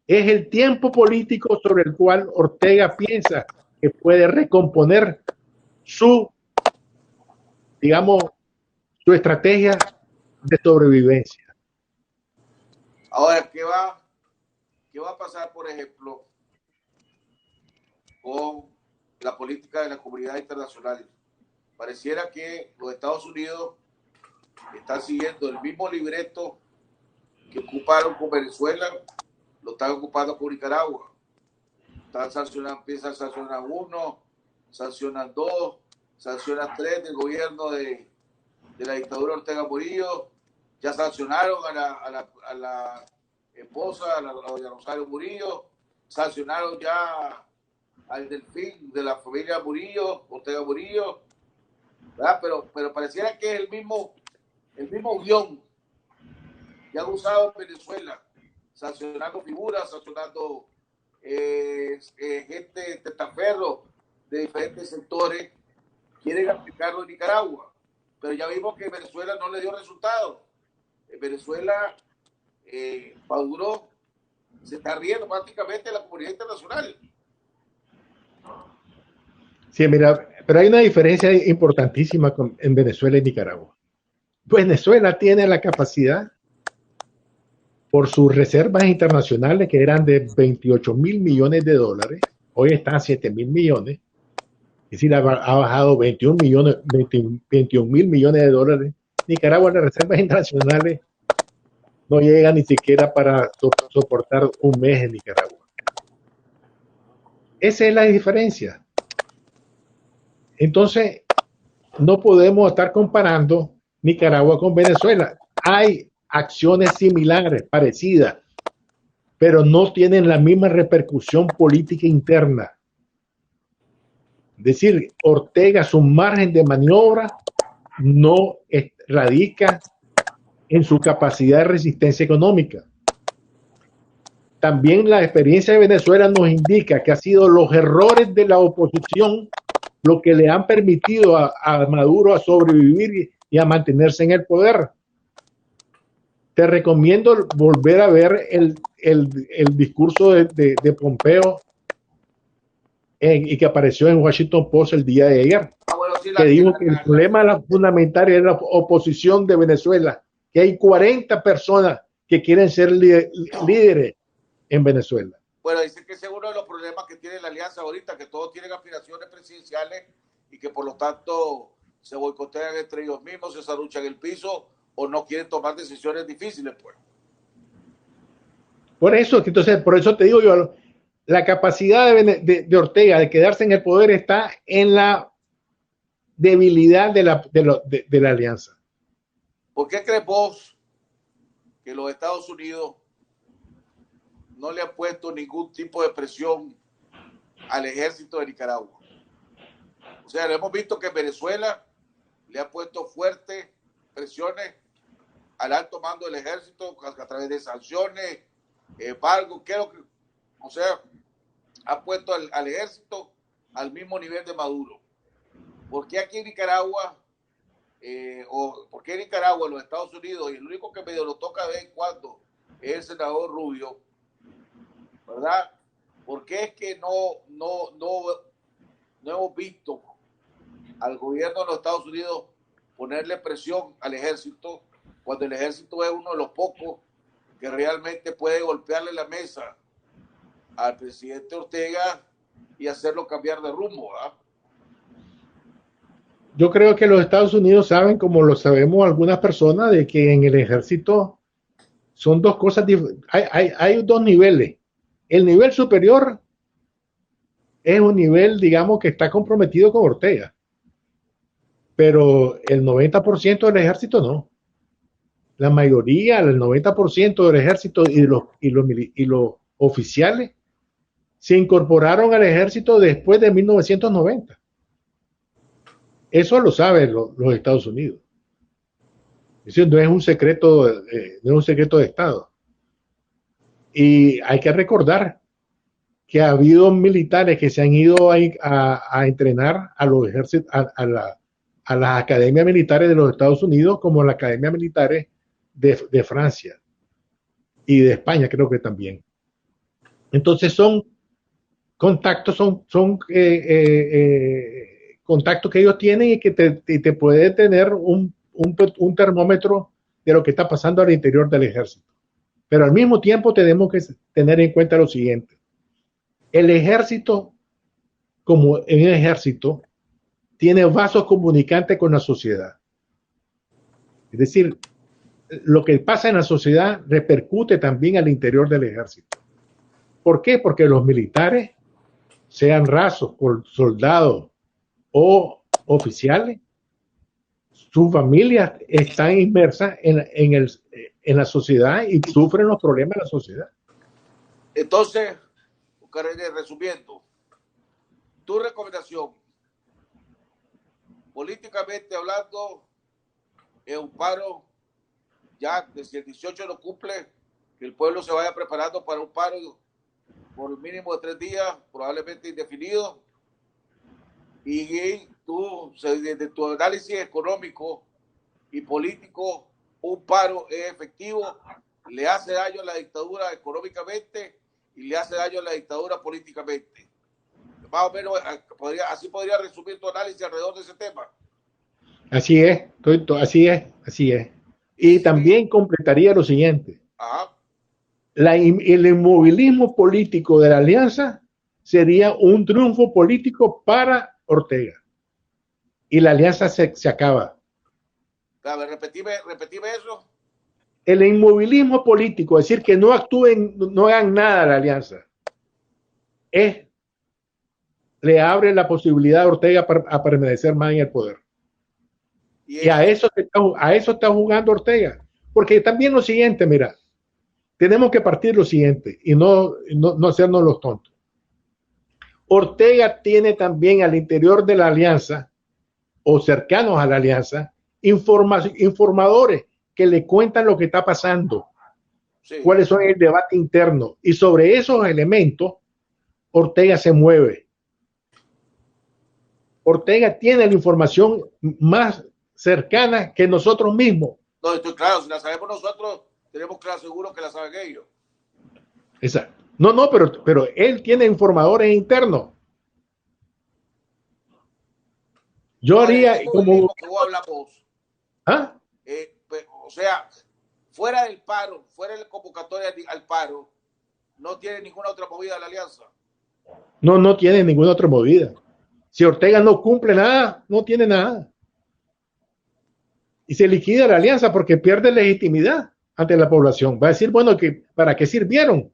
es el tiempo político sobre el cual Ortega piensa que puede recomponer su estrategia de sobrevivencia. Ahora, ¿qué va a pasar, por ejemplo, con la política de la comunidad internacional? Pareciera que los Estados Unidos están siguiendo el mismo libreto que ocuparon con Venezuela, lo están ocupando con Nicaragua. Empiezan a sancionar 1, sancionan 2, sancionan 3 del gobierno de la dictadura Ortega Murillo. Ya sancionaron a la esposa, a doña Rosario Murillo, sancionaron ya al delfín de la familia Murillo, Ortega Murillo, ¿verdad? Pero pareciera que es el mismo guión que han usado en Venezuela, sancionando figuras, sancionando gente testaferro de diferentes sectores, quieren aplicarlo en Nicaragua, pero ya vimos que Venezuela no le dio resultados. En Venezuela, Maduro se está riendo prácticamente de la comunidad internacional. Sí, mira, pero hay una diferencia importantísima en Venezuela y Nicaragua. Venezuela tiene la capacidad, por sus reservas internacionales, que eran de 28.000 millones de dólares, hoy están a 7.000 millones, es decir, ha bajado 21.000 millones de dólares. Nicaragua, las reservas internacionales no llegan ni siquiera para soportar un mes en Nicaragua. Esa es la diferencia. Entonces, no podemos estar comparando Nicaragua con Venezuela. Hay acciones similares, parecidas, pero no tienen la misma repercusión política interna. Es decir, Ortega, su margen de maniobra no radica en su capacidad de resistencia económica. También la experiencia de Venezuela nos indica que ha sido los errores de la oposición lo que le han permitido a Maduro a sobrevivir y a mantenerse en el poder. Te recomiendo volver a ver el discurso de Pompeo y que apareció en Washington Post el día de ayer, que dijo que el problema fundamental es la oposición de Venezuela, que hay 40 personas que quieren ser líderes en Venezuela. Bueno, dice que ese es uno de los problemas que tiene la alianza ahorita, que todos tienen aspiraciones presidenciales y que por lo tanto se boicotean entre ellos mismos, se zarruchan el piso o no quieren tomar decisiones difíciles, pues. Por eso, entonces, por eso te digo yo, la capacidad de Ortega de quedarse en el poder está en la debilidad de la alianza. ¿Por qué crees vos que los Estados Unidos no le han puesto ningún tipo de presión al ejército de Nicaragua? O sea, hemos visto que Venezuela le ha puesto fuertes presiones al alto mando del ejército a través de sanciones, embargo, o sea, ha puesto al ejército al mismo nivel de Maduro. ¿Por qué aquí en Nicaragua, por qué en Nicaragua, los Estados Unidos, y el único que medio lo toca de vez en cuando es el senador Rubio, ¿verdad? ¿Por qué es que no hemos visto al gobierno de los Estados Unidos ponerle presión al ejército cuando el ejército es uno de los pocos que realmente puede golpearle la mesa al presidente Ortega y hacerlo cambiar de rumbo, ¿verdad? Yo creo que los Estados Unidos saben, como lo sabemos algunas personas, de que en el ejército son dos cosas diferentes. Hay dos niveles. El nivel superior es un nivel, digamos, que está comprometido con Ortega. Pero el 90% del ejército no. La mayoría, el 90% del ejército y los oficiales se incorporaron al ejército después de 1990. Eso lo saben los Estados Unidos. Es decir, no es un secreto de Estado. Y hay que recordar que ha habido militares que se han ido a entrenar a los ejércitos, a las academias militares de los Estados Unidos, como la Academia Militares de Francia y de España, creo que también. Entonces son contactos, contactos que ellos tienen y que te puede tener un termómetro de lo que está pasando al interior del ejército. Pero al mismo tiempo tenemos que tener en cuenta lo siguiente. El ejército, como en el ejército, tiene vasos comunicantes con la sociedad. Es decir, lo que pasa en la sociedad repercute también al interior del ejército. ¿Por qué? Porque los militares, sean rasos, soldados o oficiales, sus familias están inmersas en la sociedad y sufren los problemas de la sociedad. Entonces, resumiendo, tu recomendación, políticamente hablando, es un paro, ya si el 18 no cumple, que el pueblo se vaya preparando para un paro por un mínimo de 3 días, probablemente indefinido, y tú, desde tu análisis económico y político, un paro es efectivo, le hace daño a la dictadura económicamente y le hace daño a la dictadura políticamente. Más o menos, así podría resumir tu análisis alrededor de ese tema. Así es. Y también completaría lo siguiente. Ajá. El inmovilismo político de la alianza sería un triunfo político para Ortega. Y la alianza se acaba. A ver, repetime eso. El inmovilismo político, es decir, que no actúen, no hagan nada a la alianza, le abre la posibilidad a Ortega a permanecer más en el poder. Y a eso está jugando Ortega. Porque también lo siguiente, mira, tenemos que partir lo siguiente y no hacernos los tontos. Ortega tiene también al interior de la alianza o cercanos a la alianza informadores que le cuentan lo que está pasando, sí, cuáles son el debate interno, y sobre esos elementos Ortega se mueve. Ortega tiene la información más cercana que nosotros mismos. No, estoy claro, si la sabemos nosotros, tenemos claro seguro que la saben ellos. Exacto. No, pero él tiene informadores internos. Yo haría como que vos hablamos. ¿Ah? O sea, fuera del paro, fuera de la convocatoria al paro, no tiene ninguna otra movida de la alianza. No tiene ninguna otra movida. Si Ortega no cumple nada, no tiene nada. y se liquida la alianza porque pierde legitimidad ante la población. Va a decir, bueno, ¿para qué sirvieron?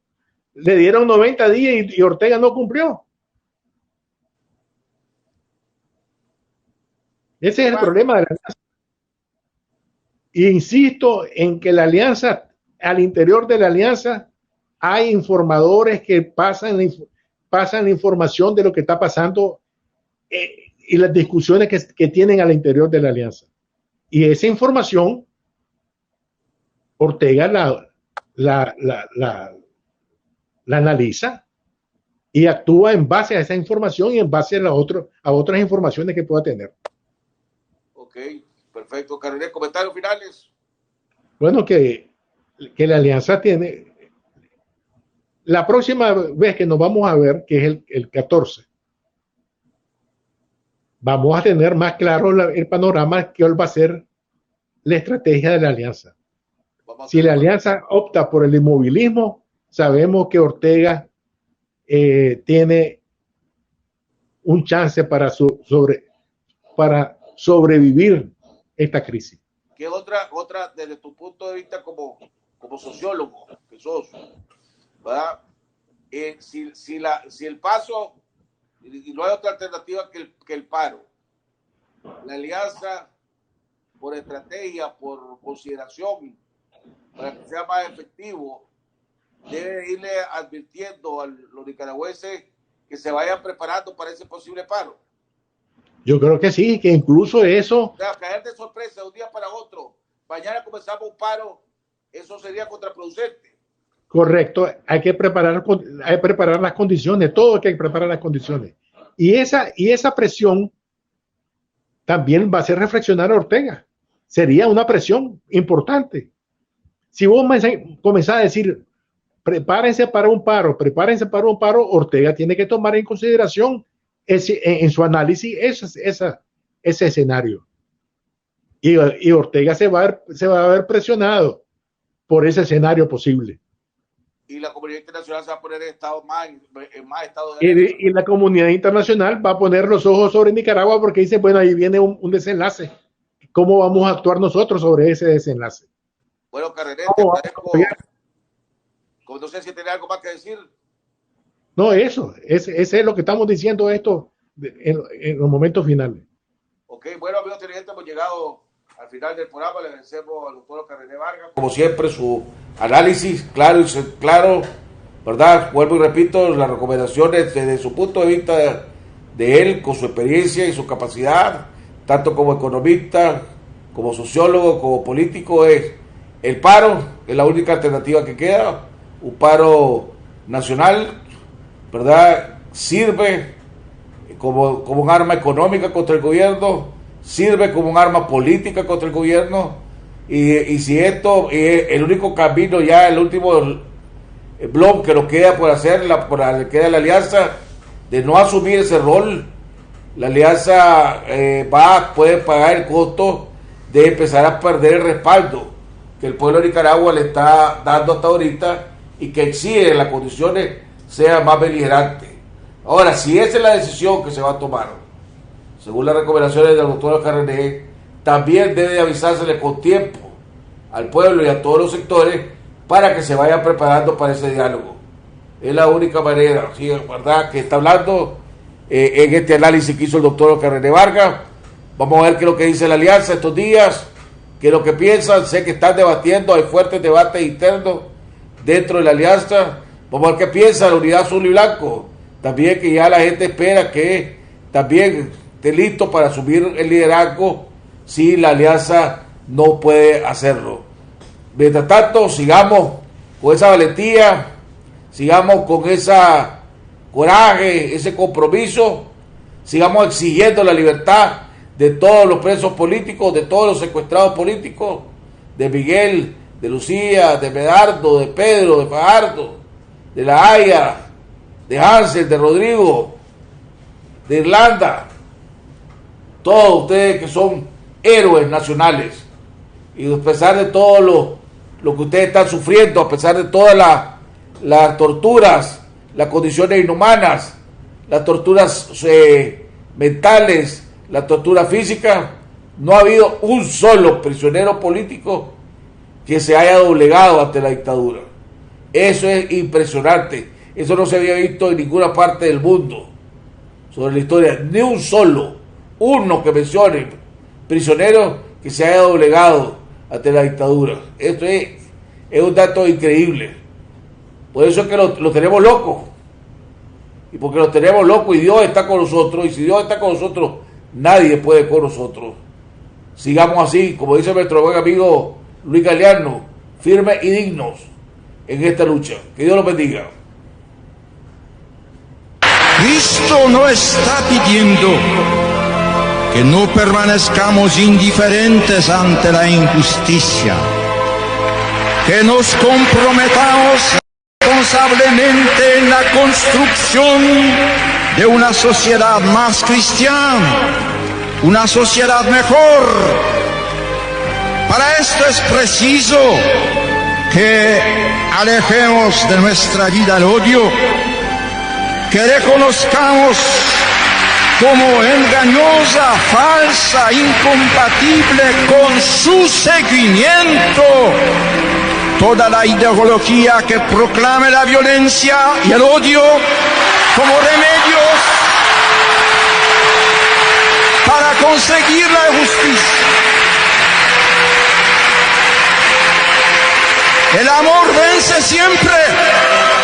Le dieron 90 días y Ortega no cumplió. Ese es el problema de la alianza. E insisto en que la alianza, al interior de la alianza, hay informadores que pasan la información de lo que está pasando y las discusiones que tienen al interior de la alianza. Y esa información, Ortega la analiza y actúa en base a esa información y en base a otras informaciones que pueda tener. Ok, perfecto. Carolina, ¿comentarios finales? Bueno, que la alianza tiene... La próxima vez que nos vamos a ver, que es el 14, vamos a tener más claro el panorama que va a ser la estrategia de la alianza. Si la alianza opta por el inmovilismo, sabemos que Ortega tiene un chance para sobrevivir esta crisis. ¿Qué otra desde tu punto de vista como sociólogo que sos, ¿verdad? Si el paso, y no hay otra alternativa que el paro, la alianza por estrategia, por consideración, para que sea más efectivo, debe irle advirtiendo a los nicaragüenses que se vayan preparando para ese posible paro. Yo creo que sí, que incluso eso... O sea, caer de sorpresa de un día para otro, mañana comenzamos un paro, eso sería contraproducente. Correcto, hay que preparar las condiciones, todo hay que preparar las condiciones. Y esa presión también va a hacer reflexionar a Ortega. Sería una presión importante. Si vos comenzás a decir, prepárense para un paro, Ortega tiene que tomar en consideración en su análisis ese escenario. Y Ortega se va a ver presionado por ese escenario posible. Y la comunidad internacional se va a poner en más estado de... Y la comunidad internacional va a poner los ojos sobre Nicaragua porque dice, bueno, ahí viene un desenlace. ¿Cómo vamos a actuar nosotros sobre ese desenlace? Bueno, Carrenet, no sé si tiene algo más que decir. No, ese es lo que estamos diciendo esto en los momentos finales. Ok, bueno, amigos televidentes, hemos llegado al final del programa. Le agradecemos al doctor Carrenet Vargas. Como siempre, su análisis claro, ¿verdad? Vuelvo y repito, las recomendaciones desde su punto de vista de él, con su experiencia y su capacidad, tanto como economista, como sociólogo, como político, es el paro, es la única alternativa que queda, un paro nacional, ¿verdad? Sirve como un arma económica contra el gobierno, sirve como un arma política contra el gobierno, y si esto es el único camino, ya el último blog que nos queda por hacer, queda la alianza, de no asumir ese rol, la alianza puede pagar el costo de empezar a perder el respaldo que el pueblo de Nicaragua le está dando hasta ahorita y que exige en las condiciones sea más beligerante. Ahora, si esa es la decisión que se va a tomar, según las recomendaciones del doctor Carrenet, también debe avisársele con tiempo al pueblo y a todos los sectores para que se vayan preparando para ese diálogo. Es la única manera, ¿sí? ¿Verdad?, que está hablando en este análisis que hizo el doctor Carrenet Vargas. Vamos a ver qué es lo que dice la alianza estos días, qué es lo que piensan. Sé que están debatiendo, hay fuertes debates internos dentro de la alianza. Vamos a ver qué piensa la unidad azul y blanco. También que ya la gente espera que también esté listo para asumir el liderazgo si la alianza no puede hacerlo. Mientras tanto, sigamos con esa valentía, sigamos con esa coraje, ese compromiso, sigamos exigiendo la libertad de todos los presos políticos, de todos los secuestrados políticos, de Miguel, de Lucía, de Medardo, de Pedro, de Fajardo, de La Haya, de Hansel, de Rodrigo, de Irlanda, todos ustedes que son héroes nacionales, y a pesar de todo lo que ustedes están sufriendo, a pesar de todas las torturas, las condiciones inhumanas, las torturas mentales, la tortura física, no ha habido un solo prisionero político que se haya doblegado ante la dictadura. Eso es impresionante. Eso no se había visto en ninguna parte del mundo sobre la historia. Ni un solo, uno que mencione prisionero que se haya doblegado ante la dictadura. Esto es un dato increíble. Por eso es que lo tenemos locos. Y porque lo tenemos locos y Dios está con nosotros. Y si Dios está con nosotros, nadie puede con nosotros. Sigamos así, como dice nuestro buen amigo Luis Galeano, firmes y dignos en esta lucha. Que Dios los bendiga. Cristo no está pidiendo que no permanezcamos indiferentes ante la injusticia, que nos comprometamos responsablemente en la construcción de una sociedad más cristiana, una sociedad mejor. Para esto es preciso que alejemos de nuestra vida el odio, que reconozcamos como engañosa, falsa, incompatible con su seguimiento toda la ideología que proclame la violencia y el odio como remedios para conseguir la justicia. El amor vence siempre,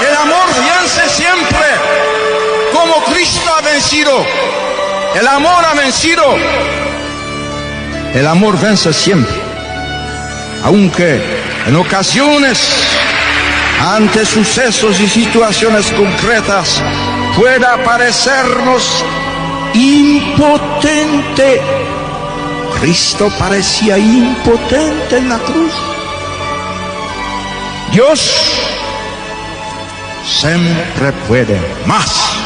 el amor vence siempre, como Cristo ha vencido. El amor ha vencido. El amor vence siempre. Aunque en ocasiones, ante sucesos y situaciones concretas, pueda parecernos impotente. Cristo parecía impotente en la cruz. Dios siempre puede más.